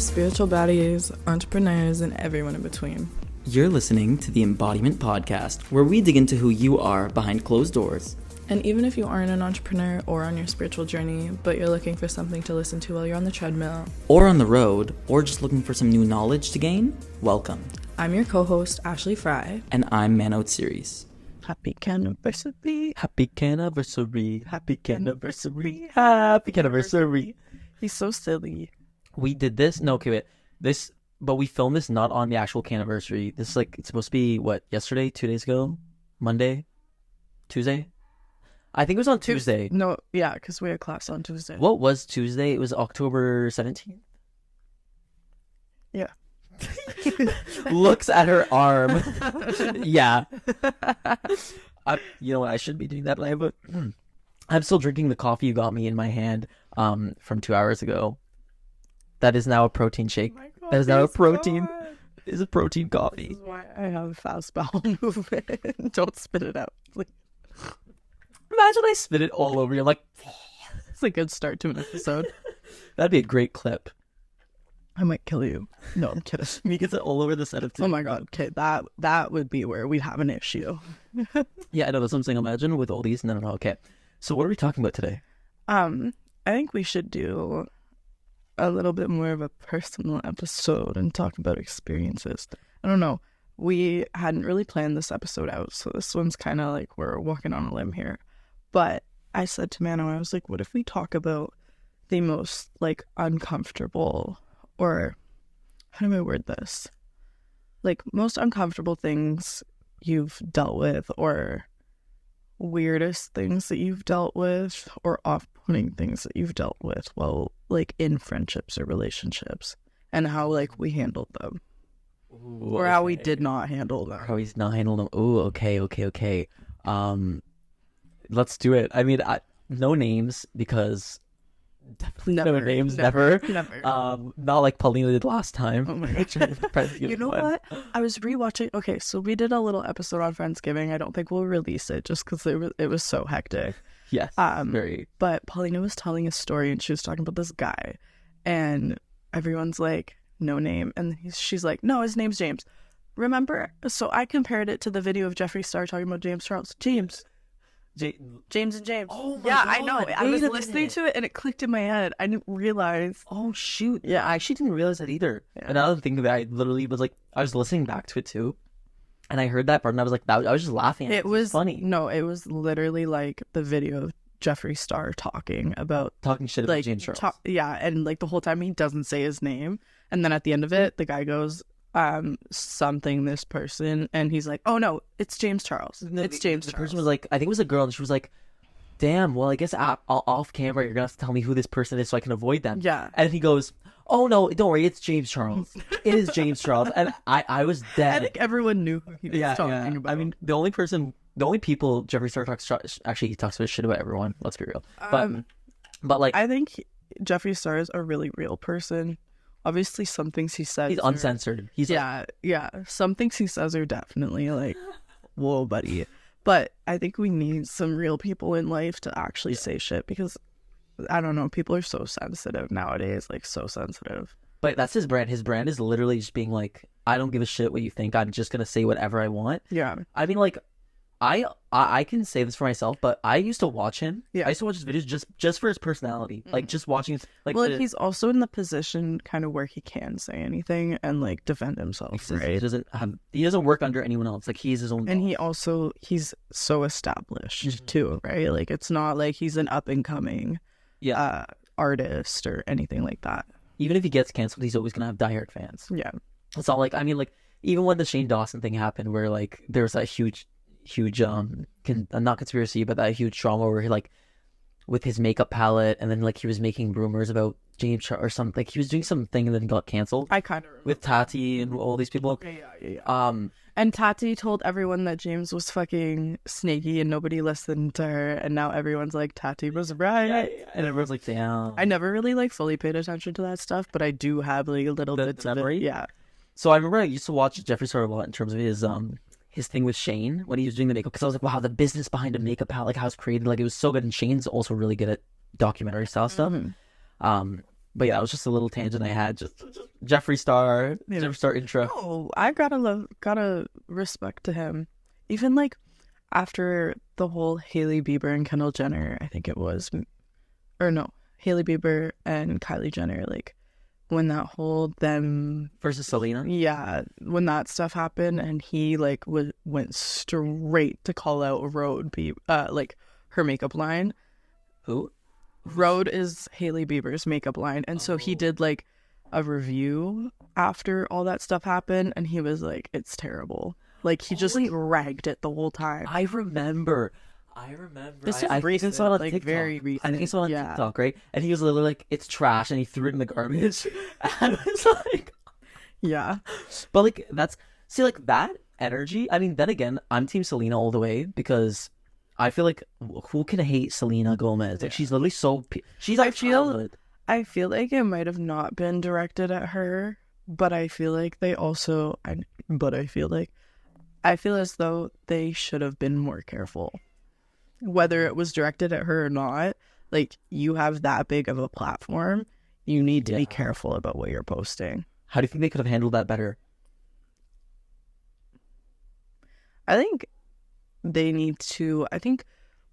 spiritual baddies, entrepreneurs, and everyone in between. You're listening to the Embodiment Podcast, where we dig into who you are behind closed doors. And even if you aren't an entrepreneur or on your spiritual journey, but you're looking for something to listen to while you're on the treadmill, or on the road, or just looking for some new knowledge to gain, welcome. I'm your co-host, Ashley Fry. And I'm Mano Series. Happy canniversary. Happy canniversary. Happy canniversary. Happy canniversary. He's so silly. We did this? No, okay, wait. But we filmed this not on the actual canniversary. This is like, it's supposed to be, what, yesterday? 2 days ago? Monday? Tuesday? I think it was on Tuesday. No, yeah, because we had class on Tuesday. What was Tuesday? It was October 17th? Yeah. Looks at her arm. Yeah. You know what? I should be doing that live, but I'm still drinking the coffee you got me in my hand from 2 hours ago. That is now a protein shake. That is now a protein. It is a protein coffee. This is why I have fast bowel movement. Don't spit it out. Imagine I spit it all over you. Like, it's a good start to an episode. That'd be a great clip. I might kill you. No, I'm kidding. Me gets it all over the set of. Oh my god. Okay, that would be where we'd have an issue. Yeah, I know. That's what I'm saying. Imagine with all these. No. Okay. So what are we talking about today? I think we should do a little bit more of a personal episode and talk about experiences. I don't know. We hadn't really planned this episode out, so this one's kind of like we're walking on a limb here. But I said to Mano, I was like, what if we talk about the most like uncomfortable, or how do I word this? Like most uncomfortable things you've dealt with, or weirdest things that you've dealt with, or off-putting things that you've dealt with while like in friendships or relationships, and how like we handled them. Ooh, or how we did not handle them. How he's not handled them. Ooh, okay. Let's do it. I mean, no names, because definitely no names, never. Not like Paulina did last time. Oh my god. You know what? I was rewatching. Okay, so we did a little episode on Friendsgiving. I don't think we'll release it just because it was so hectic. Yes. Very. But Paulina was telling a story and she was talking about this guy, and everyone's like, no name, and she's like, no, his name's James. Remember? So I compared it to the video of Jeffree Star talking about James Charles. James and James. Oh my yeah, God. I know. I was listening to it and it clicked in my head. I didn't realize. Oh shoot! Yeah, I actually didn't realize that either. Yeah. And now that I think of it, I literally was like, I was listening back to it too, and I heard that part, and I was like, I was just laughing. It was funny. No, it was literally like the video of Jeffree Star talking shit about James Charles. Yeah, and like the whole time he doesn't say his name, and then at the end of it, the guy goes, something this person, and he's like, oh no, it's James Charles. It's James Charles. The person was like, I think it was a girl, and she was like, damn, well, I guess off camera you're gonna have to tell me who this person is so I can avoid them. Yeah. And he goes, oh no, don't worry, it's James Charles. It is James Charles. And I was dead. I think everyone knew who he was talking about. I mean, the only people Jeffree Star he talks about shit about everyone, let's be real. But like, I think Jeffree Star is a really real person. Obviously, some things he says... He's uncensored. Yeah. Some things he says are definitely like, whoa, buddy. But I think we need some real people in life to actually say shit, because, I don't know, people are so sensitive nowadays, like so sensitive. But that's his brand. His brand is literally just being like, I don't give a shit what you think. I'm just going to say whatever I want. Yeah. I mean, like, I can say this for myself, but I used to watch him. Yeah. I used to watch his videos just for his personality. Like, just watching his... Like, well, he's also in the position kind of where he can say anything and, like, defend himself, right? He doesn't work under anyone else. Like, he's his own... And he's so established, too, right? Like, it's not like he's an up-and-coming artist or anything like that. Even if he gets canceled, he's always going to have diehard fans. Yeah. It's all like... I mean, like, even when the Shane Dawson thing happened, where, like, there was that huge not conspiracy, but that huge drama where he, like, with his makeup palette, and then like he was making rumors about James Charles or something. Like, he was doing something and then got canceled. I kind of remember. With Tati and all these people. Yeah. And Tati told everyone that James was fucking snaky and nobody listened to her, and now everyone's like, Tati was right. Yeah. And everyone's like, damn. I never really like fully paid attention to that stuff, but I do have like a little bit of it. Yeah. So I remember I used to watch Jeffree Star a lot in terms of his thing with Shane when he was doing the makeup, because I was like, wow, the business behind a makeup palette, like how it's created, like it was so good. And Shane's also really good at documentary style stuff. But yeah, it was just a little tangent I had. Just Jeffree Star, Yeah. Jeffree Star intro. Oh, I gotta respect to him. Even like after the whole Hailey Bieber and Kendall Jenner, I think it was, or no, Hailey Bieber and Kylie Jenner, like when that whole them, Versus Selena. yeah, when that stuff happened, and he like went straight to call out like her makeup line. Who? Rode is Hailey Bieber's makeup line, and so he did like a review after all that stuff happened, and he was like, "It's terrible." Like he just ragged it the whole time. I remember. This I is think I saw it on like TikTok. very recent. I think I saw it on Yeah. TikTok, right? And he was literally like, "It's trash," and he threw it in the garbage. And it's like, Yeah, but like that's see like that energy. I mean, then again, I'm Team Selena all the way because I feel like who can hate Selena Gomez? Like she's literally she's I our feel- childhood. I feel like it might have not been directed at her, but I feel like they also. I feel as though they should have been more careful, whether it was directed at her or not. Like you have that big of a platform, you need to be careful about what you're posting. How do you think they could have handled that better? I think they need to. I think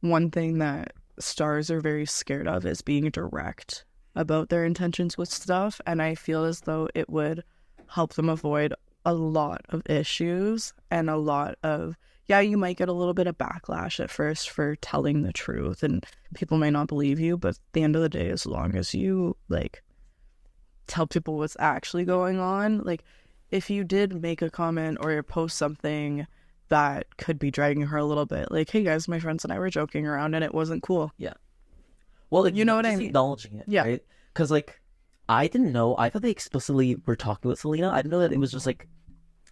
one thing that stars are very scared of is being direct about their intentions with stuff. And I feel as though it would help them avoid a lot of issues and a lot of, yeah, you might get a little bit of backlash at first for telling the truth and people might not believe you. But at the end of the day, as long as you like tell people what's actually going on, like if you did make a comment or post something that could be dragging her a little bit, like, hey guys, my friends and I were joking around and it wasn't cool. Yeah. Well, like, You know what I just mean? Acknowledging it, Yeah. right? Because like I didn't know. I thought they explicitly were talking with Selena. I didn't know that it was just like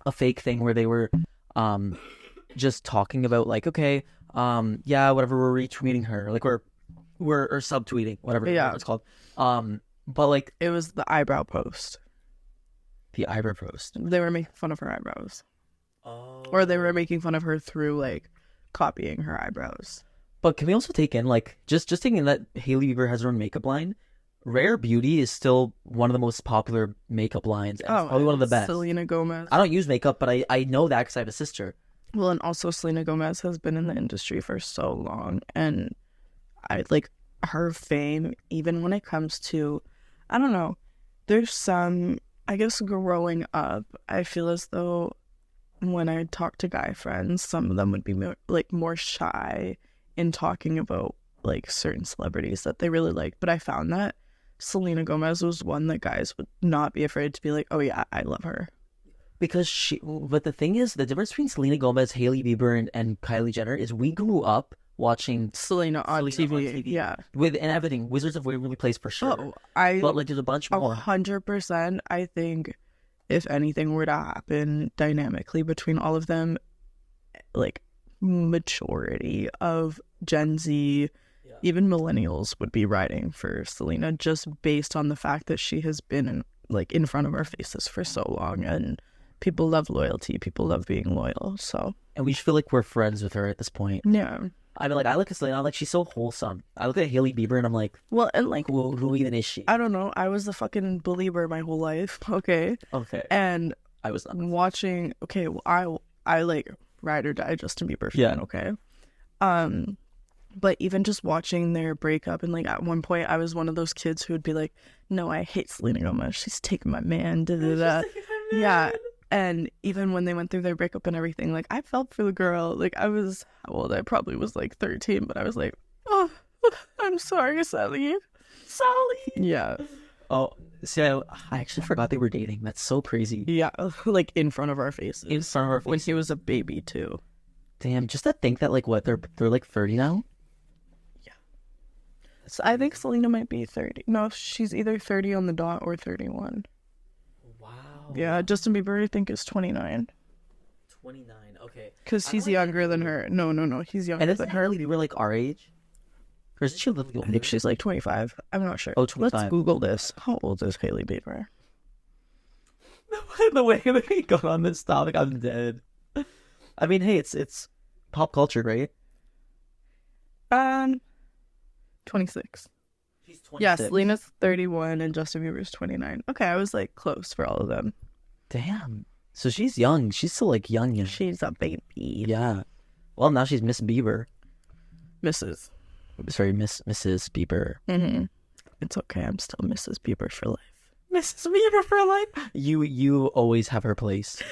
a fake thing where they were just talking about like, okay, yeah, whatever, we're retweeting her, like we're or subtweeting, whatever it's called. But like It was the eyebrow post. the eyebrow post. They were making fun of her eyebrows. Oh. Or they were making fun of her through like copying her eyebrows. But can we also take in like just taking in that Hailey Bieber has her own makeup line? Rare Beauty is still one of the most popular makeup lines. And it's probably one of the best. Selena Gomez. I don't use makeup, but I know that because I have a sister. Well, and also Selena Gomez has been in the industry for so long, and I like her fame, even when it comes to, I don't know, there's some, I guess growing up, I feel as though when I talk to guy friends, some of them would be more shy in talking about like certain celebrities that they really like. But I found that Selena Gomez was one that guys would not be afraid to be like, oh yeah, I love her. Because but the thing is, the difference between Selena Gomez, Hailey Bieber, and Kylie Jenner is we grew up watching Selena on TV. Yeah. With and everything. Wizards of Waverly Place for sure. Oh, But like there's a bunch more. 100%. I think if anything were to happen dynamically between all of them, like majority of Gen Z, even millennials would be riding for Selena just based on the fact that she has been in front of our faces for so long, and people love loyalty. People love being loyal. So, And we just feel like we're friends with her at this point. yeah. I mean, like, I look at Selena, I'm like, she's so wholesome. I look at Hailey Bieber and I'm like, Well, and like, who even is she? I don't know. I was a fucking believer my whole life. Okay. Okay. And I was not. watching, okay, well, I like ride or die Justin Bieber fan, Yeah. okay? But even just watching their breakup, and like at one point I was one of those kids who would be like, no, I hate Selena Gomez. She's taking my man, da da da. Yeah. And even when they went through their breakup and everything, like I felt for the girl. Like I was, well, I probably was like 13, but I was like, oh, I'm sorry, Sally. Yeah. Oh, see, I actually forgot they were dating. That's so crazy. Yeah. Like in front of our faces. In front of our When face. he was a baby too. Damn, just to think that, like, what, they're like 30 now? So I think Selena might be 30. No, she's either 30 on the dot or 31. Wow. Yeah, Justin Bieber, I think, is 29. 29, okay. Because he's younger than her. No, he's younger And isn't than her. Hailey Bieber, like, our age? Or isn't she a little I older? think she's like 25. I'm not sure. Oh, 25. Let's Google this. How old is Hailey Bieber? The way that we go on this topic, I'm dead. I mean, hey, it's pop culture, right? 26. She's Yeah, 26. Selena's 31 and Justin Bieber's 29. Okay, I was like close for all of them. Damn. So she's young. She's still like young. She's a baby. Yeah. Well, now she's Miss Bieber. Mrs. Sorry, Mrs. Bieber. Mm-hmm. It's okay. I'm still Mrs. Bieber for life. Mrs. Bieber for life. You always have her place.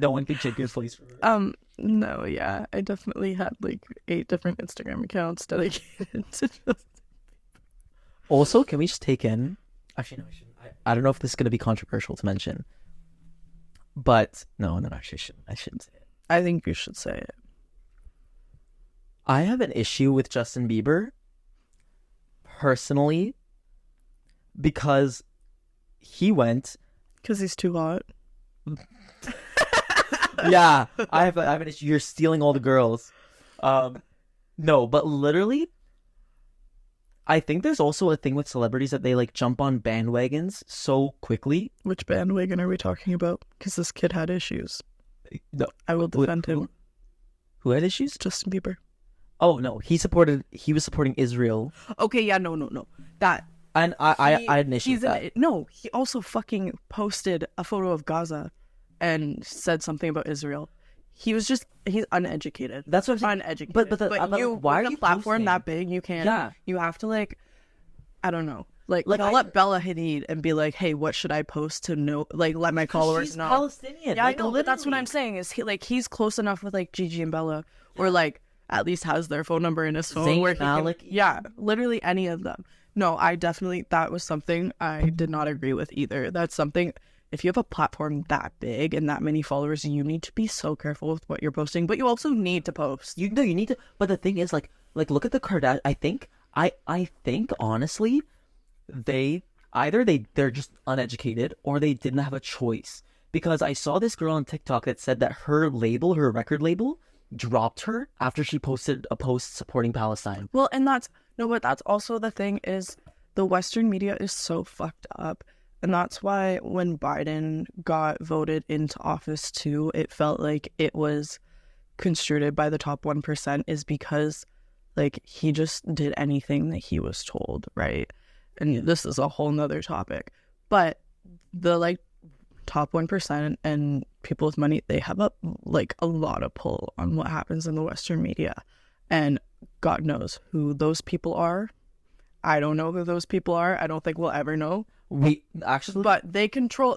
No one can take your place for her. No, yeah. I definitely had like 8 different Instagram accounts dedicated to just... Also, can we just take in... Actually, no, I shouldn't. I don't know if this is going to be controversial to mention. But, no, actually, I shouldn't say it. I think you should say it. I have an issue with Justin Bieber, personally, because he went... Because he's too hot. Yeah, I have an issue. You're stealing all the girls. No, but literally, I think there's also a thing with celebrities that they like jump on bandwagons so quickly. Which bandwagon are we talking about? Because this kid had issues. No, I will defend him. Who had issues? Justin Bieber. Oh no, he was supporting Israel. Okay, yeah, no. That. And I had an issue with that. No, he also fucking posted a photo of Gaza and said something about Israel. He's uneducated. That's what I'm saying. Uneducated. But you, why are with you a platform posting? that big? You can't. Yeah. You have to like, I don't know. Like I'll let Bella Hadid and be like, hey, what should I post to know? Like, let my followers She's know. Palestinian. Yeah, like, I know. But that's what I'm saying. Is he's close enough with like Gigi and Bella, or like at least has their phone number in his phone. Zayn Where he Malik. yeah, literally any of them. No, that was something I did not agree with either. That's something, if you have a platform that big and that many followers, you need to be so careful with what you're posting, but you also need to post. You need to. But the thing is, like look at the Kardashians. I think honestly, they're just uneducated or they didn't have a choice. Because I saw this girl on TikTok that said that her record label, dropped her after she posted a post supporting Palestine. Well, and but that's also the thing is the Western media is so fucked up. And that's why when Biden got voted into office too, it felt like it was construed by the top 1% is because like he just did anything that he was told, right? And this is a whole nother topic. But the like top 1% and people with money, they have a lot of pull on what happens in the Western media. And God knows who those people are. I don't know who those people are. I don't think we'll ever know. But they control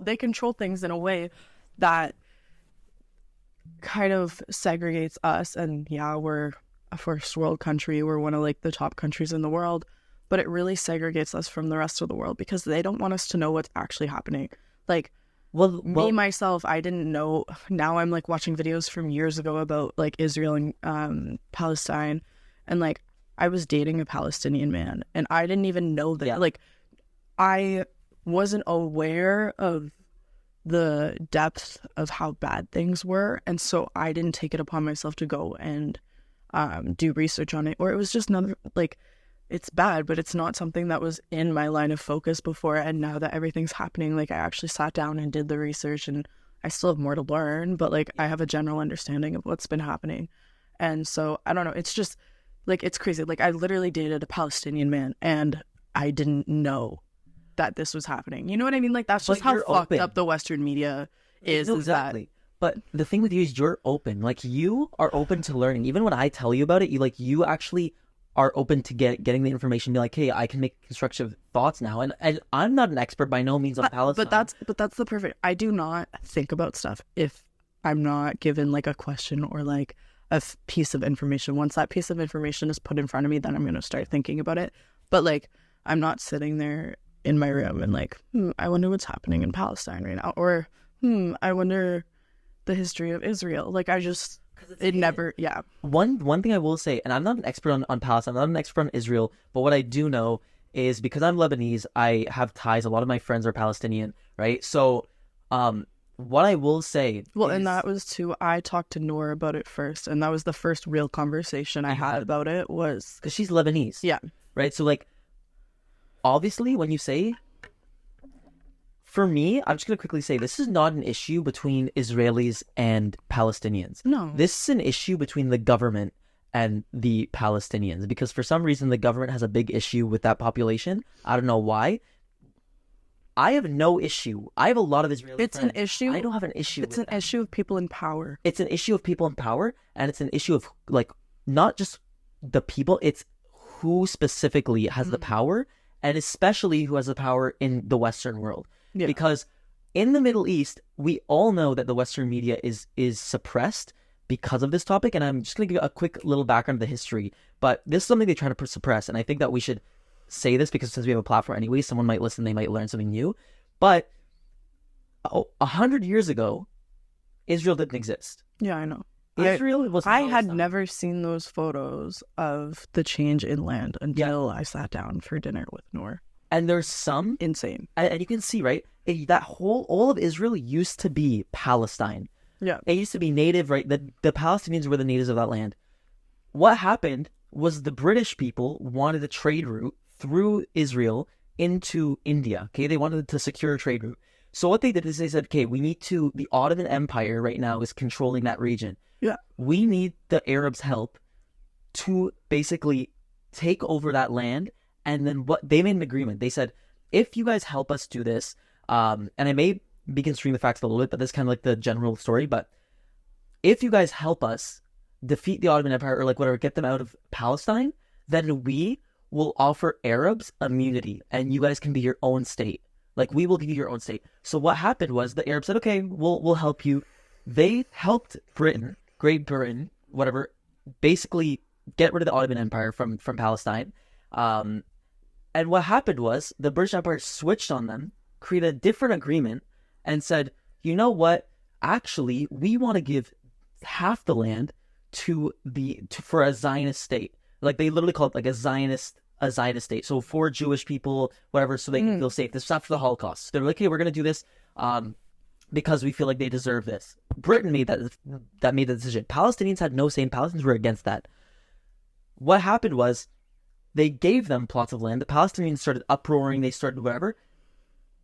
things in a way that kind of segregates us. And yeah, we're a first world country. We're one of like the top countries in the world, but it really segregates us from the rest of the world because they don't want us to know what's actually happening. Like, me myself, I didn't know. Now I'm like watching videos from years ago about like Israel and Palestine, and like I was dating a Palestinian man, and I didn't even know that. Yeah. Like, I wasn't aware of the depth of how bad things were, and so I didn't take it upon myself to go and do research on it, or it was just another like. It's bad, but it's not something that was in my line of focus before. And now that everything's happening, like I actually sat down and did the research, and I still have more to learn, but like I have a general understanding of what's been happening. And so I don't know. It's just like, it's crazy. Like I literally dated a Palestinian man and I didn't know that this was happening. You know what I mean? Like that's just how fucked up the Western media is. Exactly. But the thing with you is you're open. Like you are open to learning. Even when I tell you about it, you actually are open to getting the information, be like, hey, I can make constructive thoughts now. And I'm not an expert by no means on Palestine. But that's the perfect. I do not think about stuff if I'm not given like a question or like a piece of information. Once that piece of information is put in front of me, then I'm going to start thinking about it. But like, I'm not sitting there in my room and like, I wonder what's happening in Palestine right now. Or, I wonder the history of Israel. Like, I just... yeah. One thing I will say, and I'm not an expert on Palestine, I'm not an expert on Israel, but what I do know is because I'm Lebanese, I have ties. A lot of my friends are Palestinian, right? So, what I will say, and that was too. I talked to Noor about it first, and that was the first real conversation I had about it. Was because she's Lebanese, yeah, right? So, like, obviously, when you say. For me, I'm just going to quickly say this is not an issue between Israelis and Palestinians. No. This is an issue between the government and the Palestinians, because for some reason the government has a big issue with that population. I don't know why. I have no issue. I have a lot of Israeli It's friends. an issue. I don't have an issue. It's with an that. issue of people in power. It's an issue of people in power, and it's an issue of like not just the people. It's who specifically has the power, and especially who has the power in the Western world. Yeah. Because in the Middle East, we all know that the Western media is suppressed because of this topic. And I'm just going to give a quick little background of the history. But this is something they try to suppress, and I think that we should say this because since we have a platform anyway, someone might listen, they might learn something new. But 100 years ago, Israel didn't exist. Yeah, I know. Israel was. I had never seen those photos of the change in land until I sat down for dinner with Noor. And there's some Insane. and you can see, right? All of Israel used to be Palestine. Yeah. It used to be native, right? The Palestinians were the natives of that land. What happened was the British people wanted a trade route through Israel into India. Okay, they wanted to secure a trade route. So what they did is they said, okay, the Ottoman Empire right now is controlling that region. Yeah. We need the Arabs' help to basically take over that land. And then they made an agreement. They said, if you guys help us do this, and I may be construing the facts a little bit, but this is kind of like the general story. But if you guys help us defeat the Ottoman Empire or like whatever, get them out of Palestine, then we will offer Arabs immunity and you guys can be your own state. Like we will give you your own state. So what happened was the Arabs said, okay, we'll help you. They helped Great Britain, whatever, basically get rid of the Ottoman Empire from Palestine. And what happened was the British Empire switched on them, created a different agreement, and said, you know what? Actually, we want to give half the land for a Zionist state. Like they literally call it like a Zionist state. So for Jewish people, whatever, so they can feel safe. This is after the Holocaust. They're like, hey, we're gonna do this because we feel like they deserve this. Britain made that made the decision. Palestinians had no say, and Palestinians were against that. What happened was they gave them plots of land. The Palestinians started uproaring. They started whatever.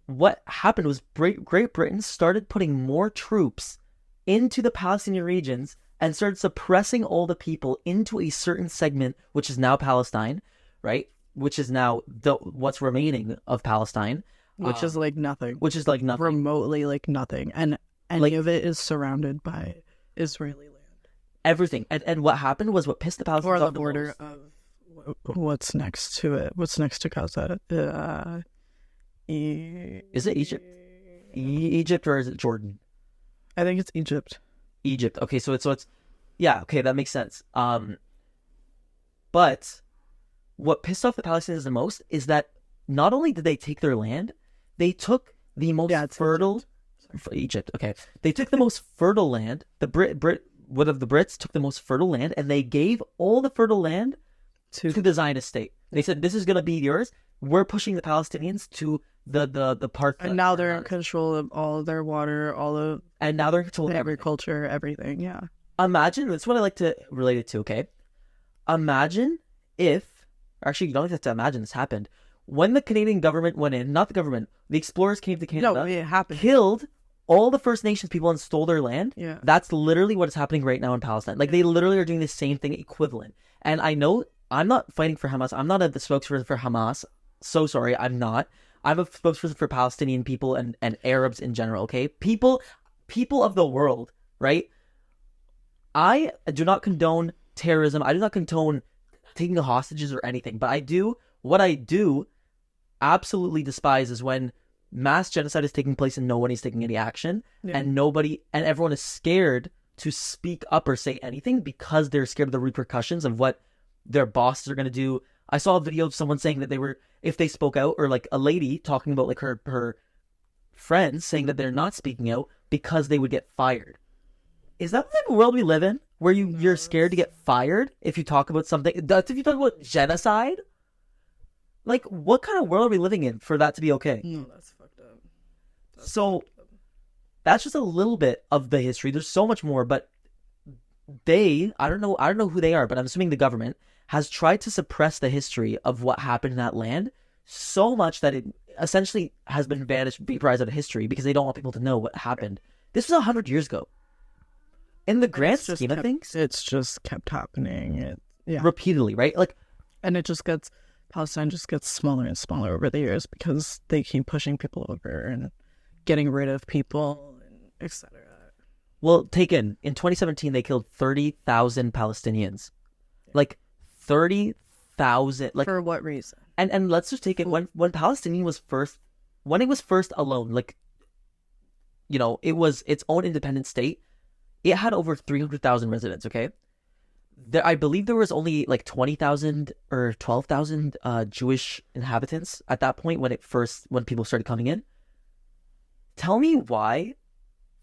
What happened was Great Britain started putting more troops into the Palestinian regions and started suppressing all the people into a certain segment, which is now Palestine, right? Which is now what's remaining of Palestine. Which is like nothing. Which is like nothing. Remotely like nothing. And any of it is surrounded by Israeli land. Everything. And what happened was what pissed the Palestinians off the border of what's next to it. What's next to Gaza? Is it Egypt? Egypt or is it Jordan? I think it's Egypt. Egypt. Okay, so it's yeah, okay, that makes sense. But what pissed off the Palestinians the most is that not only did they take their land, they took the most fertile Egypt. Okay, they took the most fertile land. The Brits took the most fertile land, and they gave all the fertile land to the Zionist state. They said, "This is going to be yours." We're pushing the Palestinians to the part. And now they're in control of all of their water, and now they're in control of agriculture, everything. Yeah. Imagine, that's what I like to relate it to. Okay, imagine if, actually, you don't have to imagine this happened. When the Canadian government went in, not the government, the explorers came to Canada. No, it happened. Killed all the First Nations people and stole their land. Yeah. That's literally what is happening right now in Palestine. Like, they literally are doing the same thing equivalent. And I know I'm not fighting for Hamas. I'm not the spokesperson for Hamas. So sorry, I'm not. I'm a spokesperson for Palestinian people and Arabs in general, okay? People of the world, right? I do not condone terrorism. I do not condone taking hostages or anything. But what I do absolutely despise is when mass genocide is taking place and nobody's taking any action, and everyone is scared to speak up or say anything because they're scared of the repercussions of what their bosses are going to do. I saw a video of someone saying that if they spoke out, or like a lady talking about like her friends saying that they're not speaking out because they would get fired. Is that the type of world we live in, where you're scared to get fired if you talk about something? That's if you talk about genocide. Like, what kind of world are we living in for that to be okay? No, that's fucked up. That's just a little bit of the history. There's so much more, but I don't know who they are, but I'm assuming the government has tried to suppress the history of what happened in that land so much that it essentially has been vaporized out of history because they don't want people to know what happened. This was 100 years ago. in the grand It's just scheme of kept- things, It's just kept happening. repeatedly, right? Like, And it just gets, Palestine just gets smaller and smaller over the years because they keep pushing people over and getting rid of people, and etc. well, in 2017, they killed 30,000 Palestinians. Like 30,000. Like, For what reason? and let's just take it when Palestinian was first, when it was first alone, like, you know, it was its own independent state. It had over 300,000 residents. Okay, I believe there was only like 20,000 or 12,000 Jewish inhabitants at that point when people started coming in. Tell me why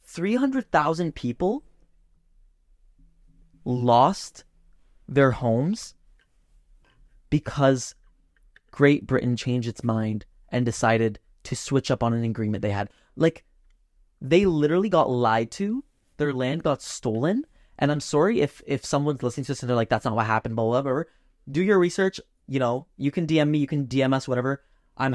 300,000 people lost their homes because Great Britain changed its mind and decided to switch up on an agreement they had. Like, they literally got lied to. Their land got stolen. And I'm sorry if someone's listening to this and they're like, that's not what happened, blah, blah, blah. Do your research. You know, you can DM me, you can DM us, whatever. I'm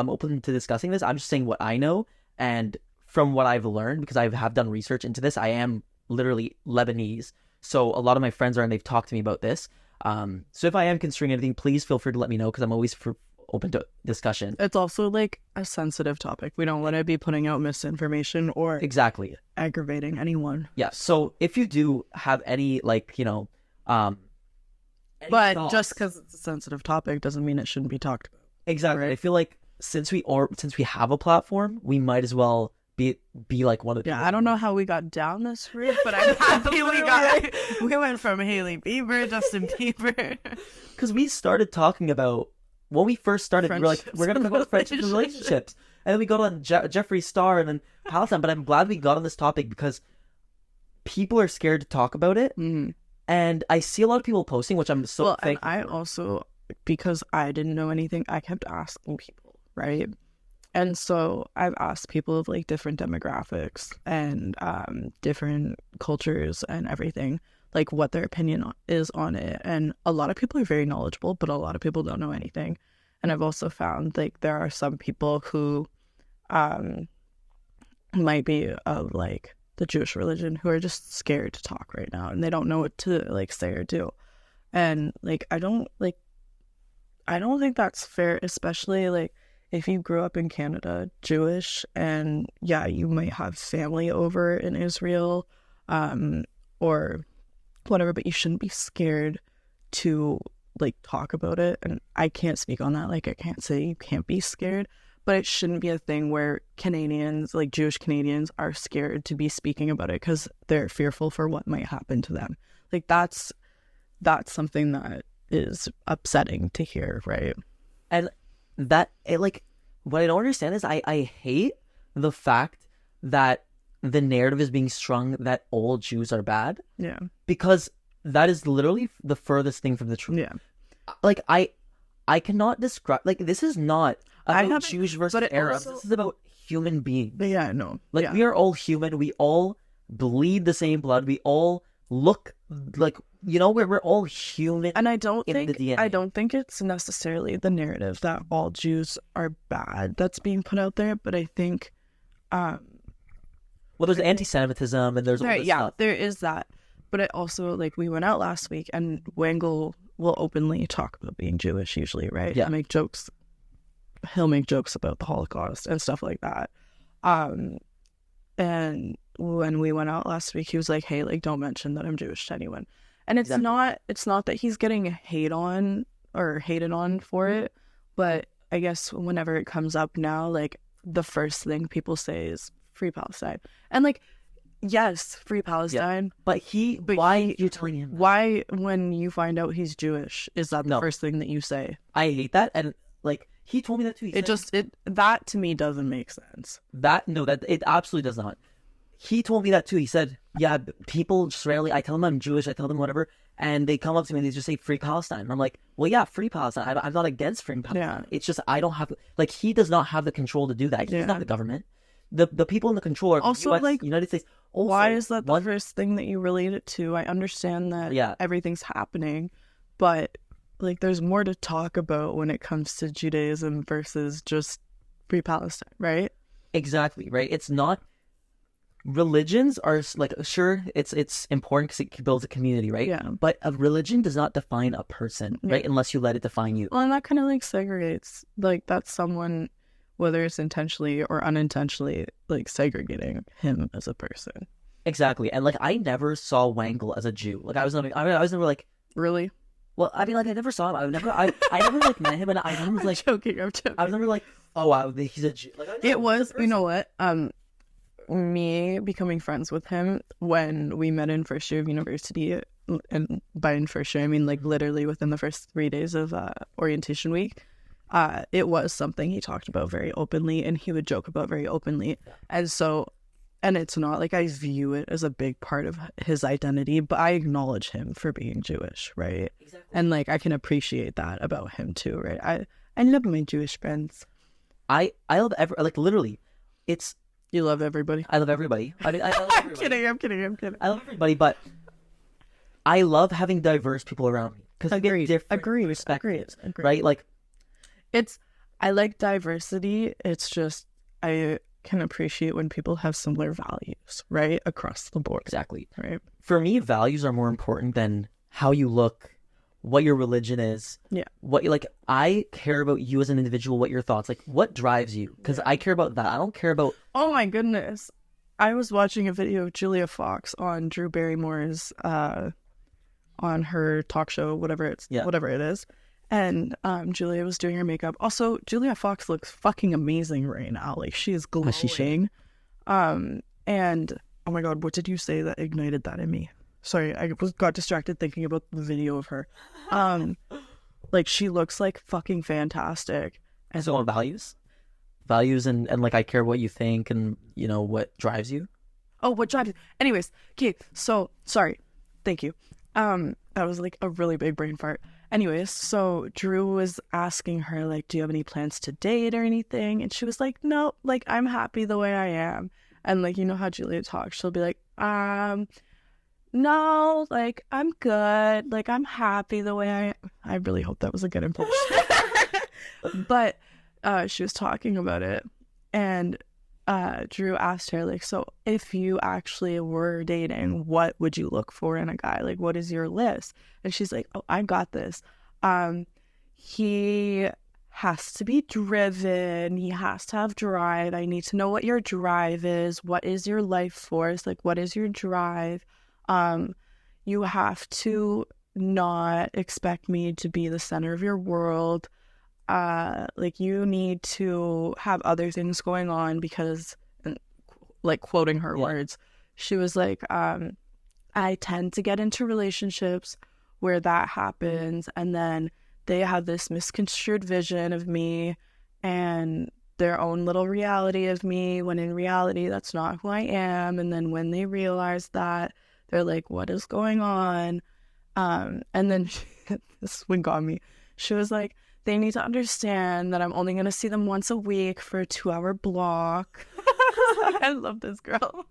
open to discussing this. I'm just saying what I know. And from what I've learned, because I have done research into this, I am literally Lebanese. So a lot of my friends are, and they've talked to me about this. So if I am considering anything, please feel free to let me know, because I'm always open to discussion. It's also like a sensitive topic. We don't want to be putting out misinformation or Exactly. aggravating anyone. Yeah. So if you do have any, like, you know, any But thoughts- just because it's a sensitive topic doesn't mean it shouldn't be talked about. exactly, right? I feel like since we have a platform, we might as well be like one of the Yeah, I don't know how we got down this route, but I'm happy we went from Hailey Bieber, Justin Bieber. because we started talking about when we first started. We were like, we're gonna talk about friendships and relationships, and then we got on Jeffree Star and then Palestine. But I'm glad we got on this topic because people are scared to talk about it, and I see a lot of people posting, which I'm so Well, and thankful I for. also, because I didn't know anything, I kept asking people, right? And so I've asked people of like different demographics and different cultures and everything, like what their opinion is on it. And a lot of people are very knowledgeable, but a lot of people don't know anything. And I've also found like there are some people who might be of like the Jewish religion who are just scared to talk right now, and they don't know what to like say or do. And like I don't think that's fair, especially like if you grew up in Canada, Jewish, and yeah, you might have family over in Israel, or whatever, but you shouldn't be scared to like talk about it. And I can't speak on that. Like I can't say you can't be scared, but it shouldn't be a thing where Canadians, like Jewish Canadians, are scared to be speaking about it because they're fearful for what might happen to them. Like that's something that is upsetting to hear, right? And that like what I don't understand is I hate the fact that the narrative is being strung that all Jews are bad, Yeah. because that is literally the furthest thing from the truth. Yeah. Like I cannot describe, like, this is not about haven't- Jews versus but it Arabs. also- This is about human beings. But yeah, no. Like, yeah. we are all human. We all bleed the same blood. We all look like, you know, we're all human. And I don't in the think DNA. it's necessarily the narrative that all Jews are bad that's being put out there, but I think Well, there's anti-Semitism and there's all this stuff. there is that. But it also, like, we went out last week and Wangel will openly talk about being Jewish usually, right? Yeah. He'll make jokes about the Holocaust and stuff like that. And when we went out last week, he was like, hey, like, don't mention that I'm Jewish to anyone. And it's not that he's getting hated on for it, but I guess whenever it comes up now, like, the first thing people say is free Palestine. And like, yes, free Palestine. But why you're telling him? Why, when you find out he's Jewish, is that the first thing that you say? I hate that. And like, he told me that too. That to me doesn't make sense. That it absolutely does not. He told me that too. He said, yeah, people just rarely, I tell them I'm Jewish, I tell them whatever, and they come up to me and they just say free Palestine. And I'm like, well, yeah, free Palestine. I'm not against free Palestine. Yeah. It's just, I don't have, like, he does not have the control to do that. He's not the government. The people in the control are Also, the US, like, United States. Also, why is that the first thing that you relate it to? I understand that everything's happening, but like, there's more to talk about when it comes to Judaism versus just free Palestine, right? Exactly, right? It's not, religions are like, sure, it's important because it builds a community, right? Yeah. But a religion does not define a person, right? Unless you let it define you. Well, and that kind of like segregates, like that's someone, whether it's intentionally or unintentionally, like segregating him as a person. Exactly. And like I never saw Wangle as a Jew. Like I was never like, Really? well, I mean, like I never saw him. I never like met him, and I never was like I'm joking. I was never like, oh wow, he's a Jew. Like, It was, you know what? Me becoming friends with him when we met in first year of university, and by in first year I mean like literally within the first 3 days of orientation week. It was something he talked about very openly, and he would joke about very openly, and it's not like I view it as a big part of his identity, but I acknowledge him for being Jewish, right? Exactly. And like I can appreciate that about him too, right? I love my Jewish friends. I love like literally, it's. You love everybody. I love everybody. I love everybody. I'm kidding. I love everybody, but I love having diverse people around me because I get different perspectives, right? Like, I like diversity. It's just I can appreciate when people have similar values, right, across the board. exactly. Right. For me, values are more important than how you look, what your religion is. Yeah. What you like. I care about you as an individual. What your thoughts, like, what drives you? Because I care about that. I don't care about. Oh my goodness. I was watching a video of Julia Fox on Drew Barrymore's on her talk show, whatever it is. And Julia was doing her makeup. Also, Julia Fox looks fucking amazing right now. Like she is glowing. She should. And oh my god, what did you say that ignited that in me? Sorry, I got distracted thinking about the video of her. Like she looks like fucking fantastic. And so on values and like I care what you think and you know what drives you. Oh, what drives you? Anyways, okay. So sorry, thank you. That was like a really big brain fart. Anyways, so Drew was asking her like, "Do you have any plans to date or anything?" And she was like, "No, like I'm happy the way I am." And like you know how Julia talks, she'll be like, no, like I'm good, like I'm happy the way I am. I really hope that was a good impression. But she was talking about it, and Drew asked her like, so if you actually were dating, what would you look for in a guy? Like, what is your list? And she's like, oh, I got this. He has to be driven. He has to have drive. I need to know what your drive is. What is your life force? Like, what is your drive? You have to not expect me to be the center of your world. Like you need to have other things going on because, like quoting her words, she was like, I tend to get into relationships where that happens, and then they have this misconstrued vision of me and their own little reality of me, when in reality that's not who I am. And then when they realize that, they're like, what is going on? And then this one got me. She was like, they need to understand that I'm only going to see them once a week for a 2-hour block. I love this girl.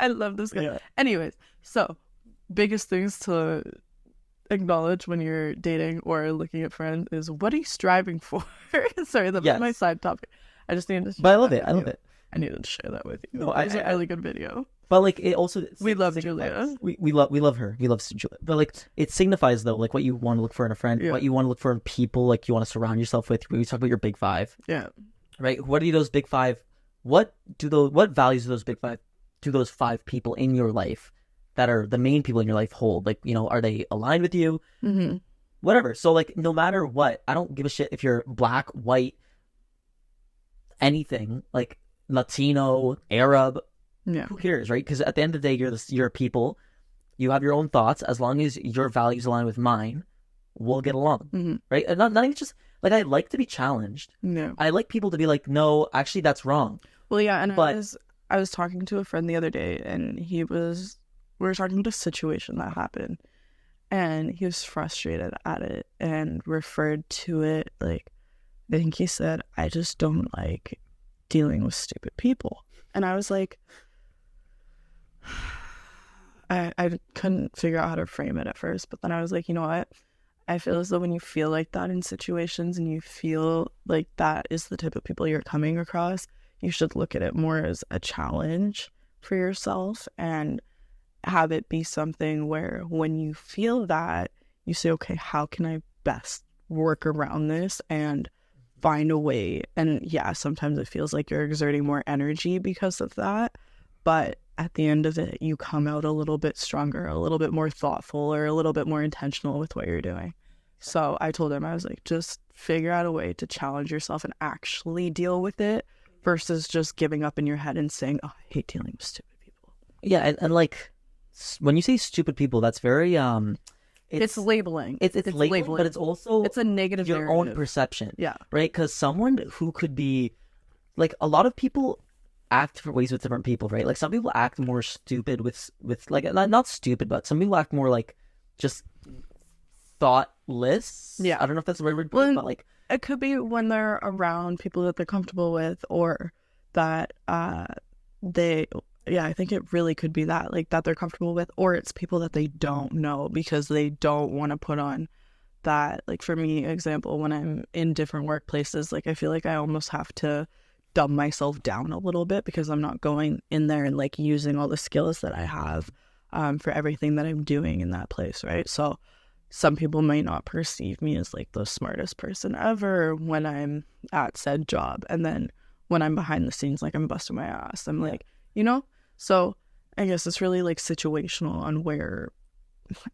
Yeah. Anyways, so biggest things to acknowledge when you're dating or looking at friends is, what are you striving for? Sorry, that's my side topic. I just needed to share. But I love it. I needed to share that with you. No, it was a really good video. But like it also we love Julia. We love her. We love Julia. But like it signifies though like what you want to look for in a friend, what you want to look for in people, like you want to surround yourself with. We talk about your big five. Yeah. Right? What are those big five? What values do those big five do those 5 people in your life that are the main people in your life hold? Like, you know, are they aligned with you? Mm-hmm. Whatever. So like no matter what, I don't give a shit if you're black, white, anything, like Latino, Arab. Yeah. Who cares, right? Because at the end of the day, you're people. You have your own thoughts. As long as your values align with mine, we'll get along, right? And not even just like I like to be challenged. No, I like people to be like, no, actually, that's wrong. Well, yeah, and I was talking to a friend the other day, and we were talking about a situation that happened, and he was frustrated at it and referred to it like, I think he said, I just don't like dealing with stupid people, and I was like. I couldn't figure out how to frame it at first, but then I was like, you know what? I feel as though when you feel like that in situations and you feel like that is the type of people you're coming across, you should look at it more as a challenge for yourself, and have it be something where when you feel that, you say, okay, how can I best work around this and find a way? And yeah, sometimes it feels like you're exerting more energy because of that, but at the end of it, you come out a little bit stronger, a little bit more thoughtful, or a little bit more intentional with what you're doing. So I told him, I was like, just figure out a way to challenge yourself and actually deal with it versus just giving up in your head and saying, oh, I hate dealing with stupid people. Yeah, and like when you say stupid people, that's very It's labeling. It's labeling, but it's also it's a negative your narrative. own perception. Yeah. Right? Because someone who could be like, a lot of people act different ways with different people, right? Like some people act more stupid with like, not stupid, but some people act more like just thoughtless. Yeah. I don't know if that's the right word, Well, but like it could be when they're around people that they're comfortable with, or that they, yeah, I think it really could be that, like, that they're comfortable with, or it's people that they don't know because they don't want to put on that. Like for me, example, when I'm in different workplaces, like I feel like I almost have to dumb myself down a little bit because I'm not going in there and like using all the skills that I have for everything that I'm doing in that place, right? So some people might not perceive me as like the smartest person ever when I'm at said job, and then when I'm behind the scenes, like I'm busting my ass, I'm like, you know. So I guess it's really like situational on where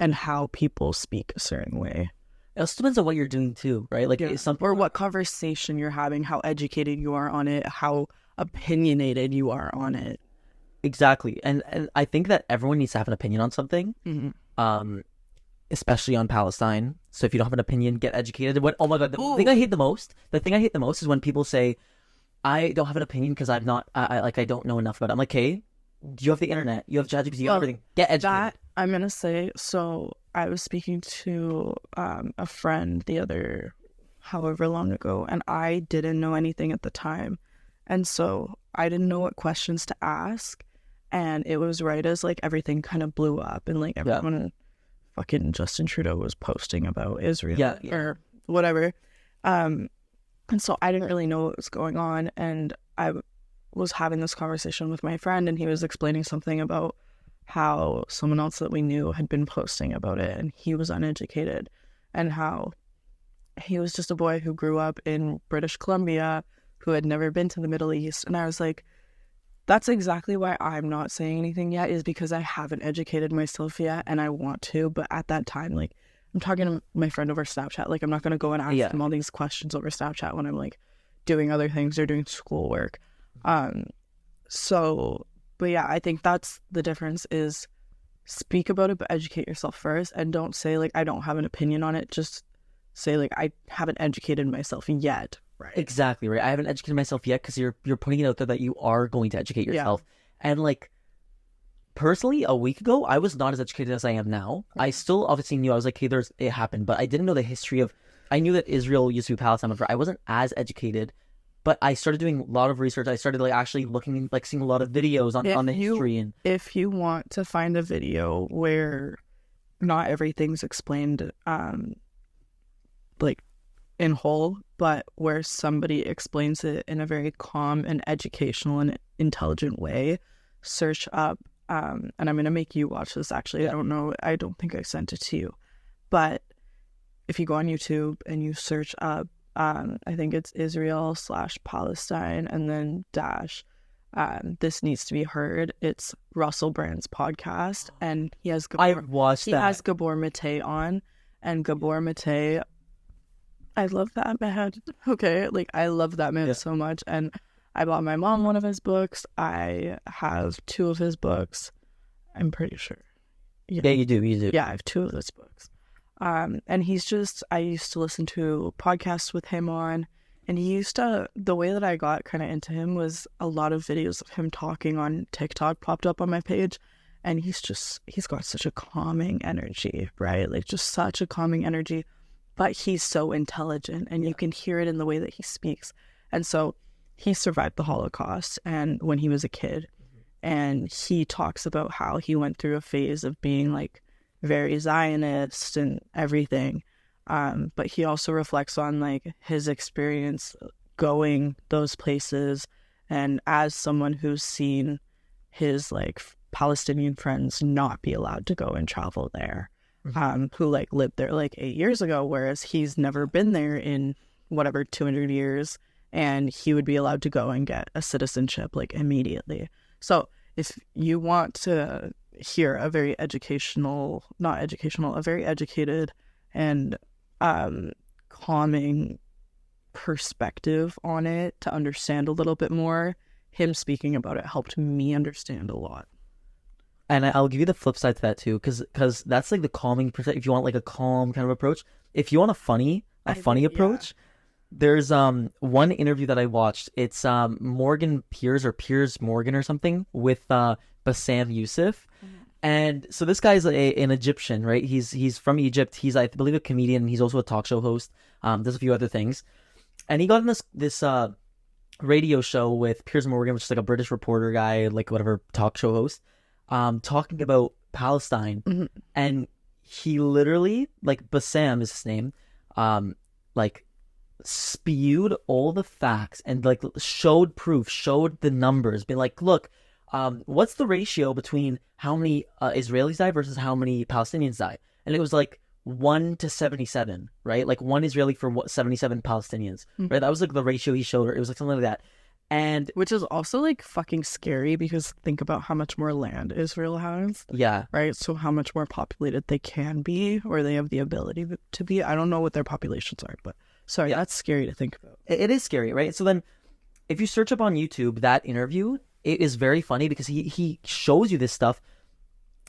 and how people speak a certain way. it also depends on what you're doing too, right? Like Or what conversation you're having, how educated you are on it, how opinionated you are on it. exactly, and I think that everyone needs to have an opinion on something. Mm-hmm. Especially on Palestine. So if you don't have an opinion, get educated. Oh my god, the thing I hate the most is when people say, I don't have an opinion because I'm not, I don't know enough about it. I'm like, hey, you have the internet, you have ChatGPT, you have everything. Get educated. That, I'm going to say, so I was speaking to a friend the other, however long ago, and I didn't know anything at the time. And so I didn't know what questions to ask. And it was right as like everything kind of blew up and like everyone, fucking Justin Trudeau was posting about Israel or whatever. And so I didn't really know what was going on. And I was having this conversation with my friend, and he was explaining something about how someone else that we knew had been posting about it, and he was uneducated, and how he was just a boy who grew up in British Columbia who had never been to the Middle East. And I was like, that's exactly why I'm not saying anything yet, is because I haven't educated myself yet, and I want to. But at that time, like, I'm talking to my friend over Snapchat. Like, I'm not going to go and ask him all these questions over Snapchat when I'm like doing other things or doing schoolwork. So, but yeah, I think that's the difference, is speak about it, but educate yourself first, and don't say like, I don't have an opinion on it. Just say like, I haven't educated myself yet. Right. Exactly, right. I haven't educated myself yet, because you're putting it out there that you are going to educate yourself. And like, personally, a week ago, I was not as educated as I am now. I still obviously knew, I was like, hey, it happened, but I didn't know the history of, I knew that Israel used to be Palestine before. I wasn't as educated, but I started doing a lot of research. I started like actually looking, like seeing a lot of videos on the history. And if you want to find a video where not everything's explained like in whole, but where somebody explains it in a very calm and educational and intelligent way, search up, and I'm going to make you watch this actually. I don't think I sent it to you, but if you go on YouTube and you search up, I think it's Israel/Palestine and then dash, This Needs to Be Heard. It's Russell Brand's podcast, and he has I watched that. He has Gabor Mate on, and Gabor Mate, I love that man. Okay, like I love that man so much, and I bought my mom one of his books. I have 2 of his books. I'm pretty sure. Yeah, you do. Yeah, I have 2 of his books. And he's just, I used to listen to podcasts with him on, and the way that I got kind of into him was a lot of videos of him talking on TikTok popped up on my page, and he's got such a calming energy, right? Like just such a calming energy, but he's so intelligent, and you can hear it in the way that he speaks. And so he survived the Holocaust, and when he was a kid, and he talks about how he went through a phase of being like very Zionist and everything. But he also reflects on like his experience going those places, and as someone who's seen his like Palestinian friends not be allowed to go and travel there, who like lived there like 8 years ago, whereas he's never been there in whatever 200 years, and he would be allowed to go and get a citizenship like immediately. So if you want to hear a very educational, not educational, a very educated and calming perspective on it to understand a little bit more, him speaking about it helped me understand a lot. And I'll give you the flip side to that too, because that's like the calming perspective. If you want like a calm kind of approach, if you want a funny approach, there's one interview that I watched. It's Morgan Piers or Piers Morgan or something with Bassam Youssef. And so this guy's an Egyptian, right? He's from Egypt. He's, I believe, a comedian. He's also a talk show host. Does a few other things. And he got in this radio show with Piers Morgan, which is like a British reporter guy, like whatever talk show host, talking about Palestine. And he literally, like Bassam is his name, like spewed all the facts and like showed proof, showed the numbers, being like, look, what's the ratio between how many Israelis die versus how many Palestinians die? And it was like 1 to 77, right? Like 1 Israeli for 77 Palestinians, right? That was like the ratio he showed her. It was like something like that. And which is also like fucking scary, because think about how much more land Israel has. Yeah. Right? So how much more populated they can be, or they have the ability to be. I don't know what their populations are, but sorry, that's scary to think about. It is scary, right? So then if you search up on YouTube that interview, it is very funny because he shows you this stuff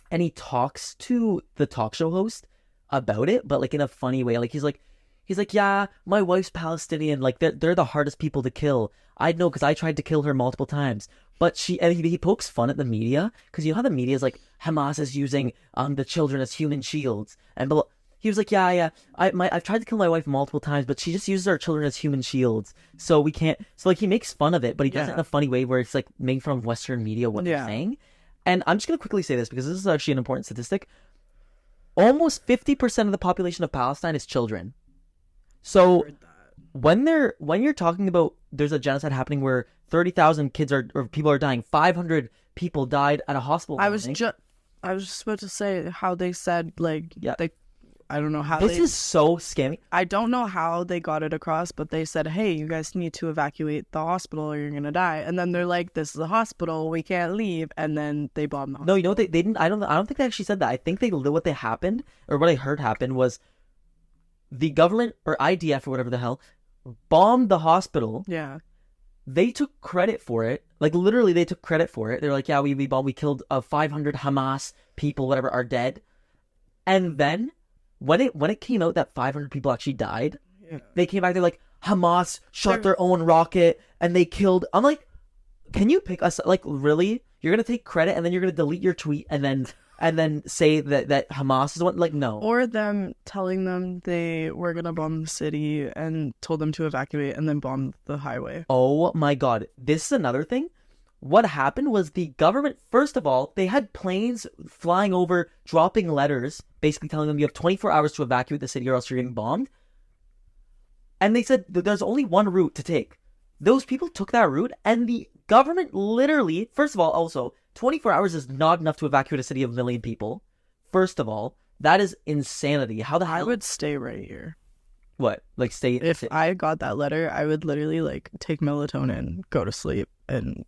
and he talks to the talk show host about it, but like in a funny way. Like he's like, yeah, my wife's Palestinian. Like they're the hardest people to kill. I know because I tried to kill her multiple times. But he pokes fun at the media, because you know how the media is like, Hamas is using the children as human shields. And he was like, yeah, I've tried to kill my wife multiple times, but she just uses our children as human shields. So we can't. So like he makes fun of it, but he does it in a funny way where it's like making fun of Western media what they're saying. And I'm just gonna quickly say this because this is actually an important statistic. Almost 50% of the population of Palestine is children. So when you're talking about there's a genocide happening where 30,000 kids or people are dying, 500 people died at a hospital. I was just about to say how they said like I don't know how this is so scammy. I don't know how they got it across, but they said, hey, you guys need to evacuate the hospital or you're gonna die. And then they're like, this is a hospital, we can't leave. And then they bombed the hospital. No, you know what they didn't. I don't think they actually said that. I think what happened, or what I heard happen, was the government or IDF or whatever the hell bombed the hospital. Yeah. They took credit for it. Like literally they took credit for it. They're like, yeah, we bombed, we killed 500 Hamas people, whatever, are dead. And then when it came out that 500 people actually died, they came back, they're like, Hamas shot their own rocket and they killed. I'm like, can you pick us? Like, really? You're gonna take credit and then you're gonna delete your tweet and then say that Hamas is the one? Like, no. Or them telling them they were gonna bomb the city and told them to evacuate and then bomb the highway. Oh my god, this is another thing. What happened was the government, first of all, they had planes flying over, dropping letters, basically telling them you have 24 hours to evacuate the city or else you're getting bombed. And they said there's only one route to take. Those people took that route, and the government literally, first of all, also, 24 hours is not enough to evacuate a city of 1 million people. First of all, that is insanity. How the hell? I would stay right here. What? Like stay? If I got that letter, I would literally like take melatonin, go to sleep, and...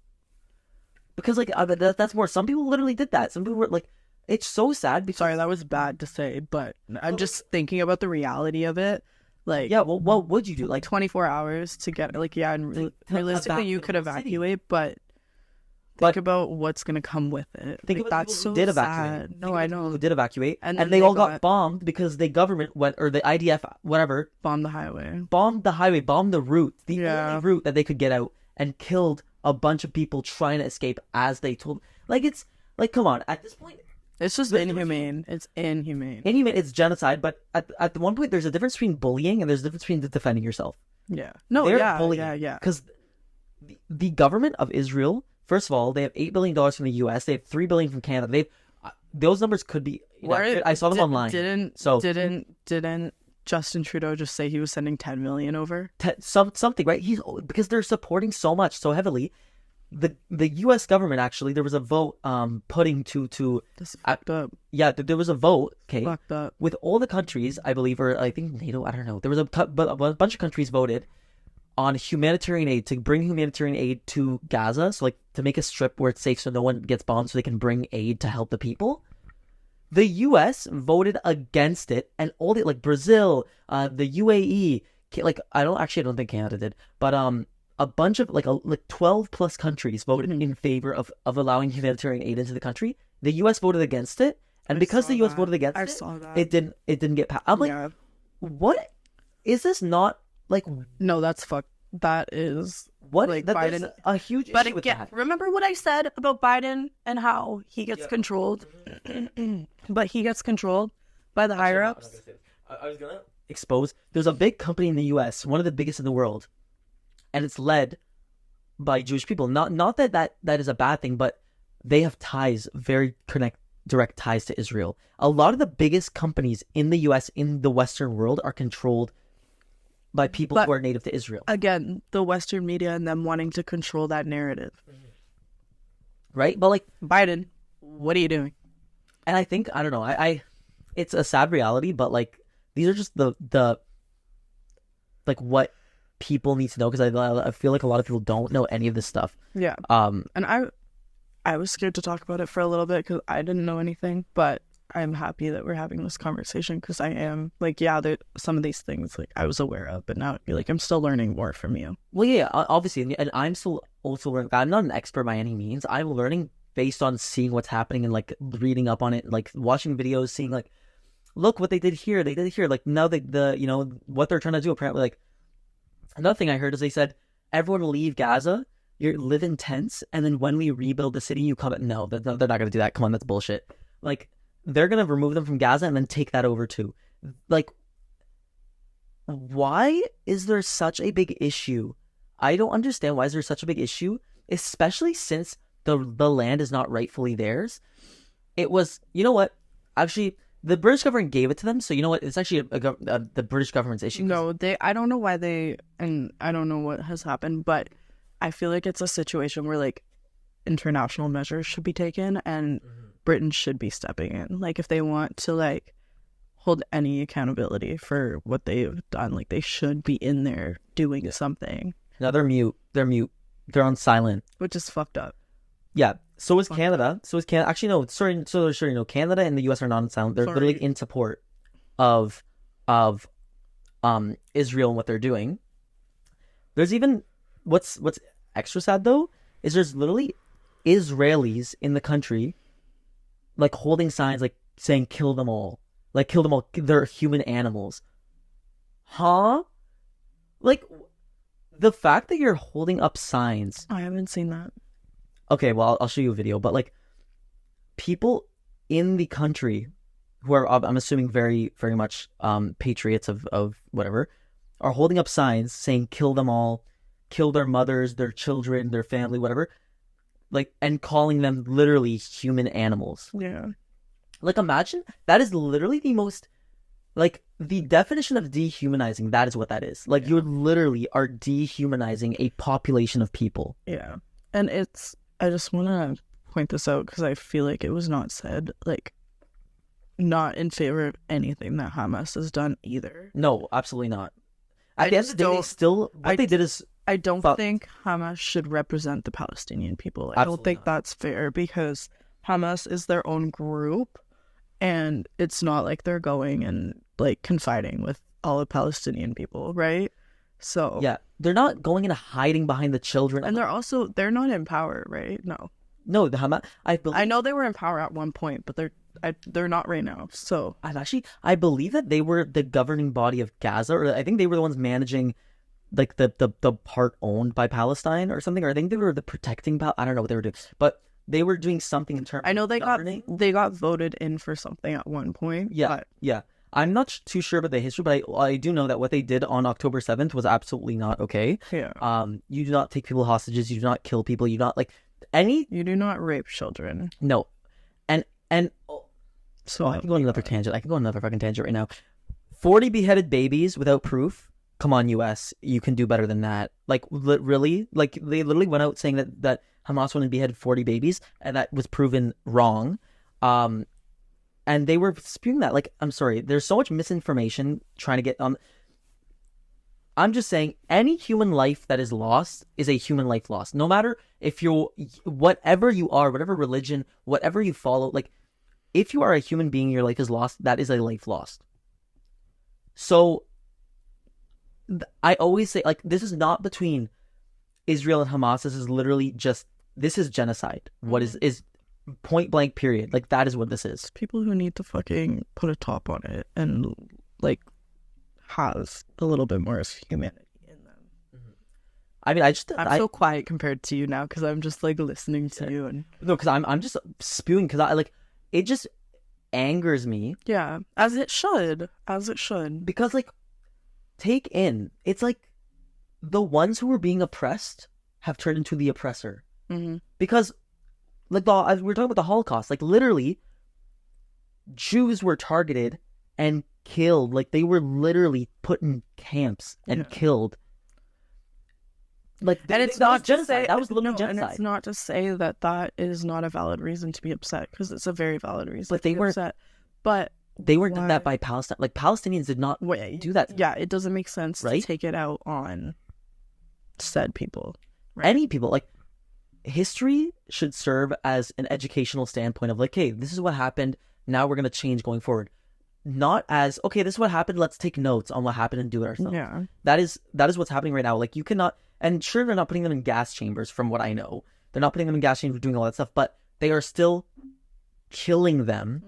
Because, like, that's more... Some people literally did that. Some people were, like... It's so sad because... Sorry, that was bad to say, but I'm just thinking about the reality of it. Like... Yeah, well, what would you do? Like, 24 hours to get... Like, yeah, and realistically, you could evacuate, but... Think about what's going to come with it. Think like, about that's so did sad. Evacuate. No, I know. Who did evacuate. And they all got bombed because the government went... Or the IDF, whatever... Bombed the highway. Bombed the route. The only route that they could get out. And killed a bunch of people trying to escape as they told... Like, it's... Like, come on. At this point... It's just inhumane. It's inhumane. Inhumane, it's genocide, but at the one point, there's a difference between bullying and there's a difference between defending yourself. Yeah. No, they're bullying. Yeah. Because the government of Israel, first of all, they have $8 billion from the US, they have $3 billion from Canada. They've... Those numbers could be... I saw them online. Didn't Justin Trudeau just say he was sending 10 million over? Something, right? Because they're supporting so much, so heavily. the U.S. government actually, there was a vote putting to This is fucked up. yeah, there was a vote, okay, Fucked up. with all the countries, I believe, or I think NATO, I don't know. There was a bunch of countries voted on humanitarian aid, to bring humanitarian aid to Gaza, so like to make a strip where it's safe so no one gets bombed, so they can bring aid to help the people. The U.S. voted against it, and all the like Brazil, the UAE, like I don't think Canada did, but a bunch of like 12 plus countries voted in favor of allowing humanitarian aid into the country. The U.S. voted against it, and because the U.S. voted against it, saw that. it didn't get passed. I'm like, Yeah. what is this? Not like No, that's fucked. That is what? like That, Biden. there's a huge But issue with again, that. remember what I said about Biden and how he gets controlled? But he gets controlled by the higher ups. I was gonna expose. There's a big company in the U.S., one of the biggest in the world, and it's led by Jewish people. Not that is a bad thing, but they have ties, direct ties to Israel. A lot of the biggest companies in the U.S. in the Western world are controlled by people who are native to Israel. Again, the Western media and them wanting to control that narrative. Right? But like Biden, what are you doing? And I think, I don't know, I it's a sad reality, but like these are just the like what people need to know, because I feel like a lot of people don't know any of this stuff. Yeah. And I was scared to talk about it for a little bit because I didn't know anything, but I'm happy that we're having this conversation, because I am like, yeah, there some of these things like I was aware of, but now like I'm still learning more from you. Well, yeah, obviously, and I'm still also learning. I'm not an expert by any means. I'm learning based on seeing what's happening and like reading up on it, like watching videos, seeing like, look what they did here. Like now what they're trying to do. Apparently, like another thing I heard is they said everyone leave Gaza, you live in tents, and then when we rebuild the city, you come. No, they're not going to do that. Come on, that's bullshit. Like they're going to remove them from Gaza and then take that over too. Like, why is there such a big issue? I don't understand why is there such a big issue, especially since the land is not rightfully theirs. It was, you know what? Actually, the British government gave it to them, so you know what? It's actually the British government's issue. No, I don't know why and I don't know what has happened, but I feel like it's a situation where like international measures should be taken, and Britain should be stepping in. Like if they want to like hold any accountability for what they've done, like they should be in there doing something. No, they're mute. They're on silent. Which is fucked up. Yeah. So is Canada. Actually, no. Sorry. No, Canada and the U.S. are not on silent. They're literally in support of Israel and what they're doing. There's even what's extra sad though is there's literally Israelis in the country like holding signs like saying kill them all. Like kill them all. They're human animals. Huh? Like the fact that you're holding up signs. I haven't seen that. Okay, well, I'll show you a video, but like people in the country who are, I'm assuming, very, very much patriots of whatever, are holding up signs saying kill them all, kill their mothers, their children, their family, whatever, like, and calling them literally human animals. Yeah. Like, imagine, that is literally the most, like, the definition of dehumanizing, that is what that is. Like, you literally are dehumanizing a population of people. Yeah. And I just want to point this out because I feel like it was not said, like, not in favor of anything that Hamas has done either. No, absolutely not. At the end of the day, they did is... I don't think Hamas should represent the Palestinian people. I don't think that's fair because Hamas is their own group, and it's not like they're going and, like, confiding with all the Palestinian people, right? So... Yeah, they're not going and hiding behind the children. And they're not in power, right? No, the Hamas... I know they were in power at one point, but they're not right now. So I believe that they were the governing body of Gaza, or I think they were the ones managing like the part owned by Palestine or something, or I think they were the protecting I don't know what they were doing, but they were doing something in terms I know of they governing. they got voted in for something at one point. Yeah. I'm not too sure about the history, but I do know that what they did on October 7th was absolutely not okay. Yeah. You do not take people hostages, you do not kill people, you do not you do not rape children. No. And so I can go on another tangent. I can go on another fucking tangent right now. 40 beheaded babies without proof. Come on, US, you can do better than that. Like, really? Like, they literally went out saying that Hamas went and beheaded 40 babies, and that was proven wrong. And they were spewing that. Like, I'm sorry, there's so much misinformation trying to get on. I'm just saying, any human life that is lost is a human life lost. No matter if you're, whatever you are, whatever religion, whatever you follow, like, if you are a human being, your life is lost, that is a life lost. So, I always say, like, this is not between Israel and Hamas. This is literally just, this is genocide. What is point blank period. Like, that is what this is. People who need to fucking put a top on it and, like, have a little bit more of humanity in them. I mean, I'm so quiet compared to you now because I'm just like listening to you and no, because I'm just spewing because I like it just angers me. Yeah, as it should, Because like take in, it's like the ones who were being oppressed have turned into the oppressor. Because like as we were talking about the Holocaust, like literally Jews were targeted and killed. Like they were literally put in camps and killed. Like, and it's not just genocide. That was literally genocide. And it's not to say that that is not a valid reason to be upset, because it's a very valid reason. But they weren't upset. But they weren't done that by Palestine. Like Palestinians did not do that. Yeah, it doesn't make sense right? to take it out on said people. Right? Any people. Like history should serve as an educational standpoint of like, hey, this is what happened. Now we're gonna change going forward. Not as, okay, this is what happened, let's take notes on what happened and do it ourselves. Yeah. That is what's happening right now. Like, you cannot, and sure, they're not putting them in gas chambers, from what I know. They're not putting them in gas chambers, doing all that stuff, but they are still killing them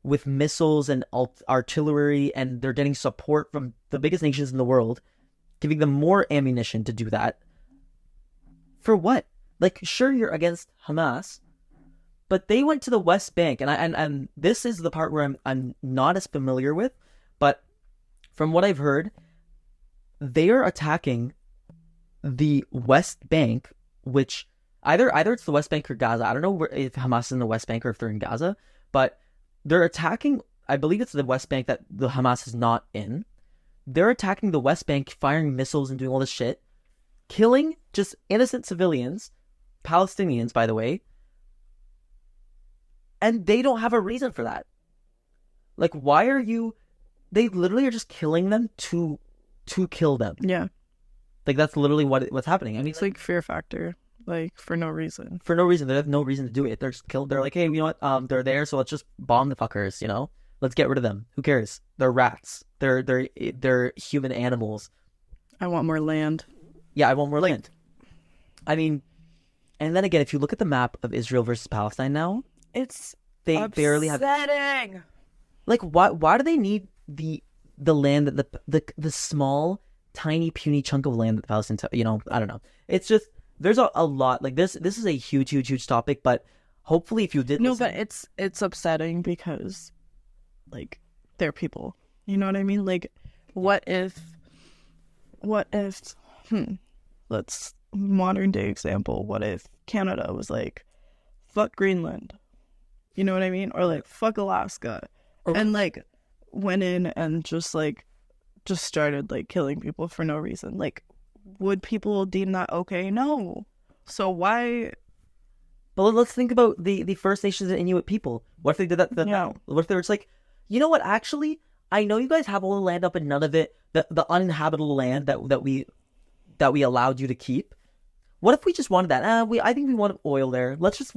with missiles and artillery, and they're getting support from the biggest nations in the world, giving them more ammunition to do that. For what? Like, sure, you're against Hamas, but they went to the West Bank, and this is the part where I'm not as familiar with, but from what I've heard, they are attacking the West Bank, which either it's the West Bank or Gaza. I don't know if Hamas is in the West Bank or if they're in Gaza, but they're attacking, I believe it's the West Bank that the Hamas is not in. They're attacking the West Bank, firing missiles and doing all this shit, killing just innocent civilians, Palestinians, by the way. And they don't have a reason for that. Like, why are you... They literally are just killing them to kill them. Yeah. Like, that's literally what's happening. I mean, it's like fear factor. Like, for no reason. For no reason. They have no reason to do it. They're just killed. They're like, hey, you know what? They're there, so let's just bomb the fuckers, you know? Let's get rid of them. Who cares? They're rats. They're human animals. I want more land. Yeah, I want more land. I mean, and then again, if you look at the map of Israel versus Palestine now... They upsetting. Barely have. Like, why do they need the land that the small, tiny, puny chunk of land that Palestine? You know, I don't know. It's just there's a lot. Like this is a huge topic. But hopefully, if you did but it's upsetting because, like, they're people. You know what I mean? Like, what if? Let's modern day example. What if Canada was like, fuck Greenland? You know what I mean? Or like, fuck Alaska. And like, went in and just started like killing people for no reason. Like, would people deem that okay? No. So why? But let's think about the First Nations and Inuit people. What if they did that? What if they were just like, you know what? Actually, I know you guys have all the land up and none of it, the uninhabitable land that we allowed you to keep. What if we just wanted that? I think we want oil there. Let's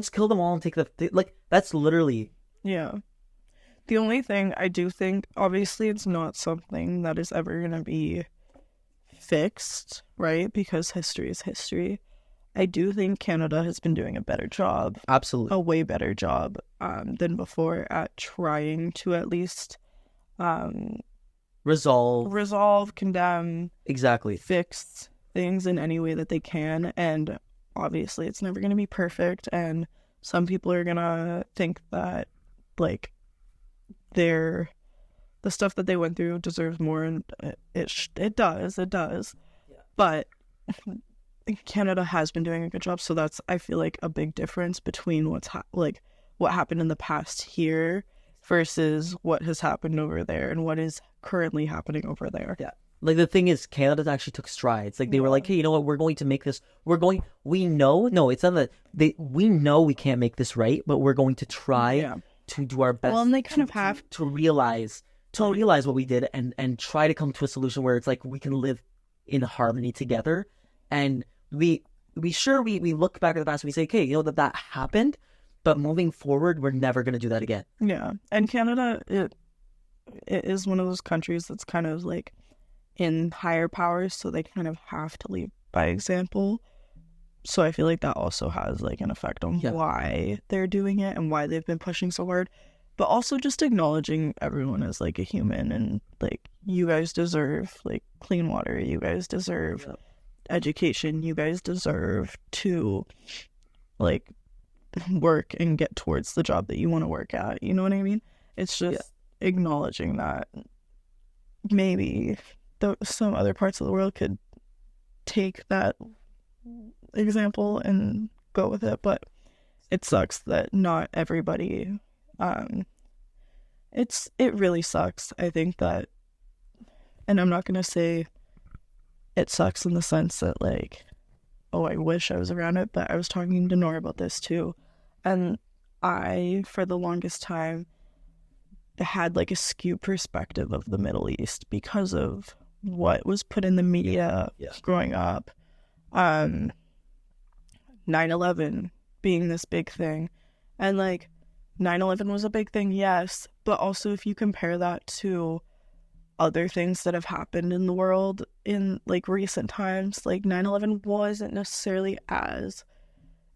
kill them all and take like, that's literally. Yeah. The only thing I do think, obviously it's not something that is ever going to be fixed, right? Because history is history. I do think Canada has been doing a better job. Absolutely. A way better job than before at trying to at least resolve, condemn, exactly, fix things in any way that they can. And obviously it's never going to be perfect, and some people are going to think that like the stuff that they went through deserves more, and it does. Yeah. But Canada has been doing a good job, so that's, I feel like, a big difference between what happened in the past here versus what has happened over there and what is currently happening over there. Yeah. Like the thing is, Canada actually took strides. Like they were like, hey, you know what? We're going to make this. We know. No, it's not that we know we can't make this right, but we're going to try to do our best. Well, and they kind of have to realize what we did and try to come to a solution where it's like we can live in harmony together. And we look back at the past and we say, okay, you know that happened, but moving forward, we're never going to do that again. Yeah, and Canada, it is one of those countries that's kind of like in higher powers, so they kind of have to lead by example. So I feel like that also has like an effect on why they're doing it and why they've been pushing so hard. But also just acknowledging everyone as like a human, and like you guys deserve like clean water, you guys deserve education, you guys deserve to like work and get towards the job that you want to work at. You know what I mean? It's just acknowledging that maybe some other parts of the world could take that example and go with it, but it sucks that not everybody it really sucks. I think that, and I'm not gonna say it sucks in the sense that like, oh, I wish I was around it, but I was talking to Nora about this too, and I for the longest time had like a skewed perspective of the Middle East because of what was put in the media growing up. 9/11 being this big thing, and like 9/11 was a big thing, yes, but also if you compare that to other things that have happened in the world in like recent times, like 9/11 wasn't necessarily as,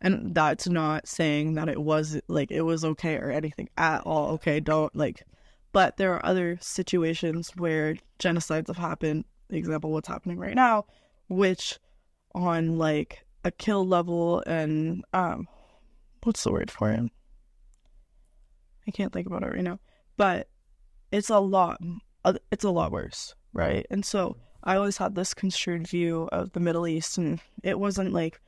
and that's not saying that it was like it was okay or anything at all, okay, don't like, but there are other situations where genocides have happened, example what's happening right now, which on like a kill level and what's the word for it? I can't think about it right now, but it's a lot worse, right? And so I always had this construed view of the Middle East, and it wasn't like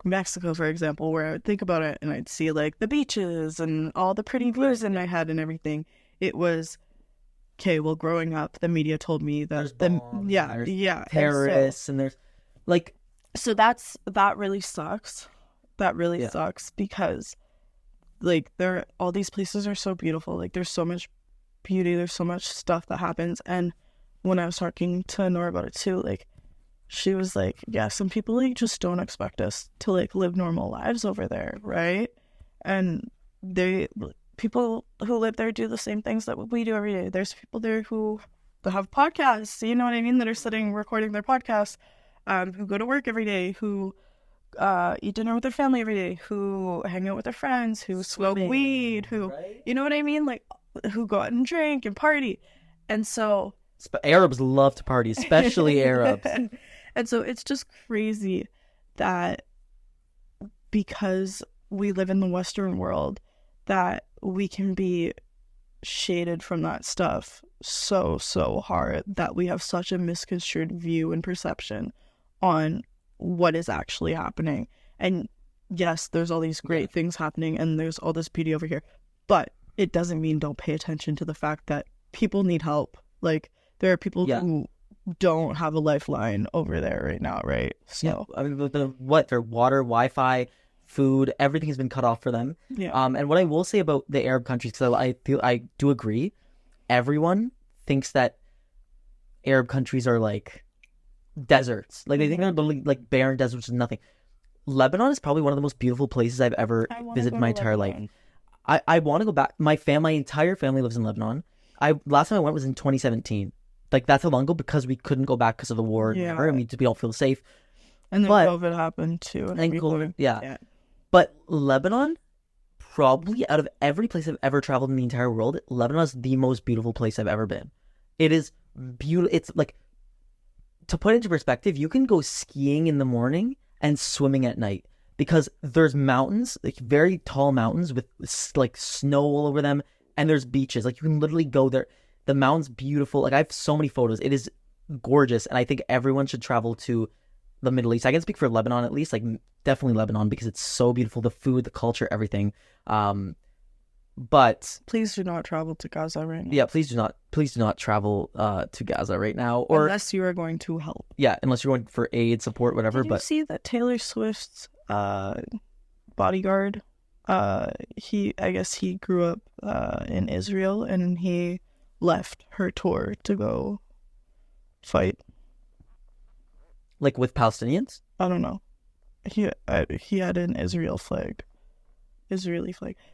Mexico, for example, where I would think about it and I'd see like the beaches and all the pretty views in my head and everything. It was okay. Well, growing up, the media told me that there's terrorists and there's like, so that really sucks. That really sucks because like all these places are so beautiful. Like there's so much beauty. There's so much stuff that happens. And when I was talking to Nora about it too, like she was like, yeah, some people like just don't expect us to like live normal lives over there, right? And people who live there do the same things that we do every day. There's people there who have podcasts, you know what I mean, that are sitting recording their podcasts, who go to work every day, who eat dinner with their family every day, who hang out with their friends, who smoke weed, who, you know what I mean, like who go out and drink and party. And so Arabs love to party, especially Arabs. And so it's just crazy that because we live in the Western world, that we can be shaded from that stuff so hard, that we have such a misconstrued view and perception on what is actually happening. And yes, there's all these great things happening and there's all this beauty over here, but it doesn't mean don't pay attention to the fact that people need help. Like there are people who don't have a lifeline over there right now, right? So I mean, their water, Wi-Fi, food, everything has been cut off for them. And what I will say about the Arab countries, because I do agree, everyone thinks that Arab countries are like deserts. Like they think they're like barren deserts with nothing. Lebanon is probably one of the most beautiful places I've ever visited in my entire life. I want to go back. My entire family lives in Lebanon. Last time I went was in 2017. Like that's how long ago, because we couldn't go back because of the war. And we don't feel safe. And then COVID happened too. And COVID, But Lebanon, probably out of every place I've ever traveled in the entire world, Lebanon is the most beautiful place I've ever been. It is beautiful. It's like, to put it into perspective, you can go skiing in the morning and swimming at night because there's mountains, like very tall mountains with like snow all over them, and there's beaches. Like you can literally go there. The mountain's beautiful. Like I have so many photos. It is gorgeous, and I think everyone should travel to the Middle East. I can speak for Lebanon at least, like definitely Lebanon, because it's so beautiful. The food, the culture, everything. But Please do not travel to Gaza right now. yeah, please do not travel to Gaza right now, or unless you are going to help. yeah, unless you're going for aid, support, whatever. Did you But see that Taylor Swift's bodyguard? I guess he grew up in Israel, and he left her tour to go fight. like with Palestinians. I don't know. He had an Israeli flag.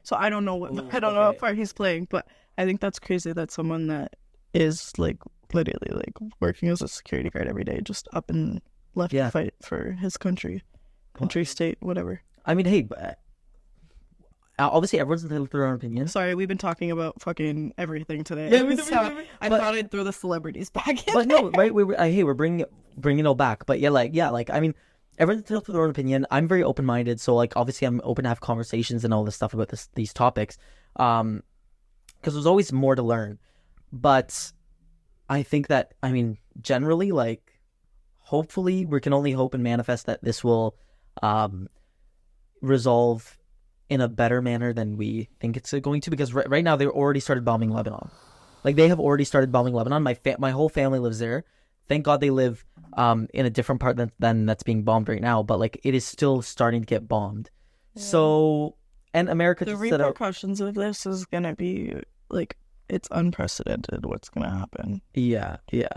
So I don't know know what part he's playing, but I think that's crazy that someone that is like literally like working as a security guard every day just up and left to fight for his country, state, whatever. I mean, hey, obviously everyone's entitled to their own opinion. Sorry, we've been talking about fucking everything today. Yeah, I thought I'd throw the celebrities back in. But no, right? We're bringing it all back. But I mean, everyone's entitled to their own opinion. I'm very open minded, so like obviously I'm open to have conversations and all this stuff about these topics, because there's always more to learn. But I think that, I mean, generally, like, hopefully we can only hope and manifest that this will resolve in a better manner than we think it's going to, because right now they've already started bombing Lebanon. Like, they have already started bombing Lebanon. My whole family lives there. Thank God they live in a different part than that's being bombed right now, but like it is still starting to get bombed. Yeah. So, and America the just repercussions of this is gonna be like, it's unprecedented what's gonna happen. Yeah.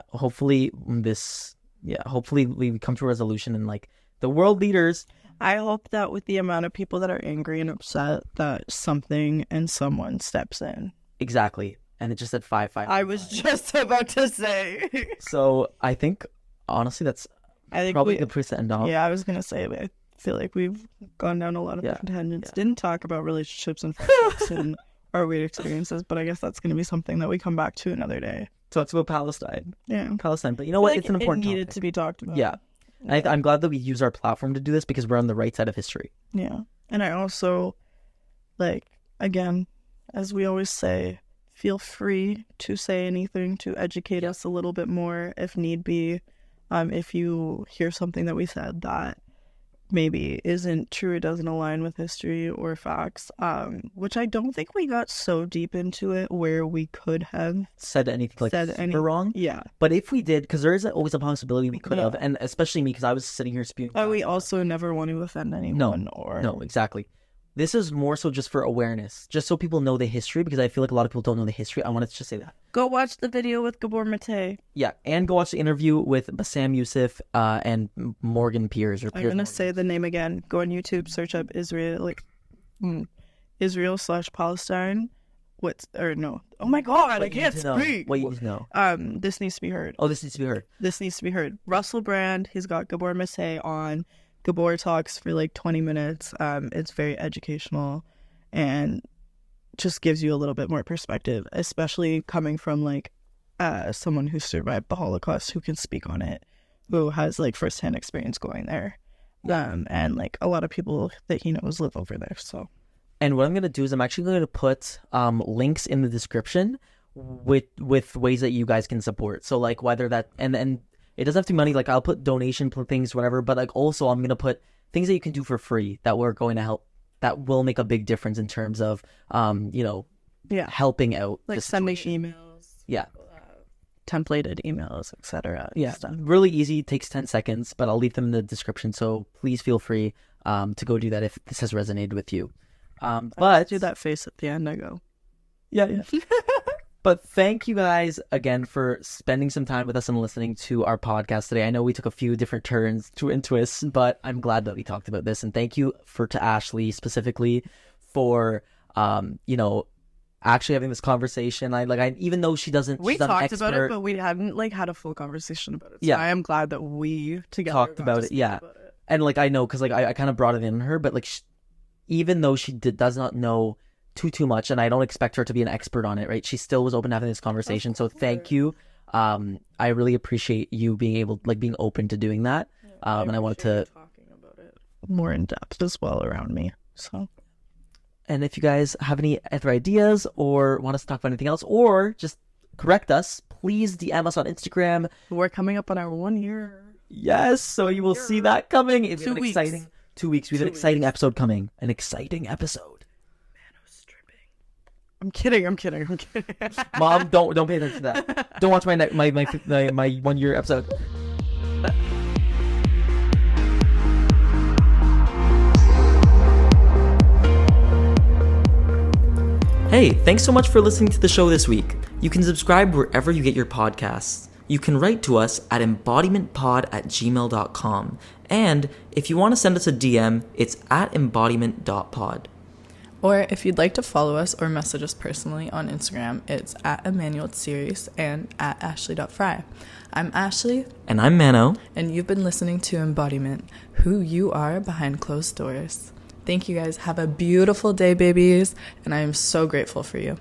Hopefully we come to a resolution, and like the world leaders. I hope that with the amount of people that are angry and upset, that something and someone steps in. Exactly. And it just said 5. I was just about to say. So I think, honestly, probably the place to end off. Yeah, I was going to say, I feel like we've gone down a lot of different tangents. Yeah. Didn't talk about relationships and friendships and our weird experiences, but I guess that's going to be something that we come back to another day. Talk about Palestine. Yeah. Palestine. But you know what? It's an important topic. It needed to be talked about. Yeah. And I'm glad that we use our platform to do this, because we're on the right side of history. Yeah. And I also, like, again, as we always say, feel free to say anything to educate us a little bit more if need be. If you hear something that we said that maybe isn't true, it doesn't align with history or facts, which I don't think we got so deep into it where we could have said anything super wrong. Yeah. But if we did, because there is always a possibility we could have, and especially me, because I was sitting here spewing. We also never want to offend anyone. No, exactly. This is more so just for awareness, just so people know the history, because I feel like a lot of people don't know the history. I wanted to just say that. Go watch the video with Gabor Mate. Yeah, and go watch the interview with Bassam Youssef and Morgan Piers. I'm going to say the name again. Go on YouTube, search up Israel/Palestine. Oh my God, I can't speak. What you need to know. This needs to be heard. Oh, this needs to be heard. This needs to be heard. Russell Brand, he's got Gabor Mate on. Gabor talks for like 20 minutes. It's very educational and just gives you a little bit more perspective, especially coming from like someone who survived the Holocaust, who can speak on it, who has like firsthand experience going there. And like a lot of people that he knows live over there. So, and what I'm going to do is I'm actually going to put links in the description with ways that you guys can support. So like whether that, and it doesn't have to be money. Like I'll put donation things, whatever. But like also I'm gonna put things that you can do for free that we're going to help. That will make a big difference in terms of, helping out. Like sending emails. Yeah. Templated emails, etc. Yeah. Stuff. Really easy. Takes 10 seconds, but I'll leave them in the description. So please feel free to go do that if this has resonated with you. But do that face at the end. I go. Yeah. But thank you guys again for spending some time with us and listening to our podcast today. I know we took a few different turns and twists, but I'm glad that we talked about this. And thank you to Ashley specifically for, actually having this conversation. Even though she doesn't, we talked about it, but we hadn't like had a full conversation about it. So yeah, I am glad that we together talked about it. Yeah, and like I know because like I kind of brought it in her, but like even though she does not know too much, and I don't expect her to be an expert on it, right? She still was open to having this conversation. So thank you. I really appreciate you being open to doing that. And I wanted to talking about it more in depth as well around me. So, and if you guys have any other ideas or want us to talk about anything else or just correct us, please DM us on Instagram. We're coming up on our 1 year. Yes, so you will see that coming. It's 2 weeks. Exciting 2 weeks. We have an exciting episode coming. An exciting episode. I'm kidding. Mom, don't pay attention to that. Don't watch my 1 year episode. Hey, thanks so much for listening to the show this week. You can subscribe wherever you get your podcasts. You can write to us at embodimentpod@gmail.com. And if you want to send us a DM, it's at embodiment.pod. Or if you'd like to follow us or message us personally on Instagram, it's at EmmanuelSeries and at Ashley.Fry. I'm Ashley. And I'm Mano. And you've been listening to Embodiment, who you are behind closed doors. Thank you guys. Have a beautiful day, babies. And I am so grateful for you.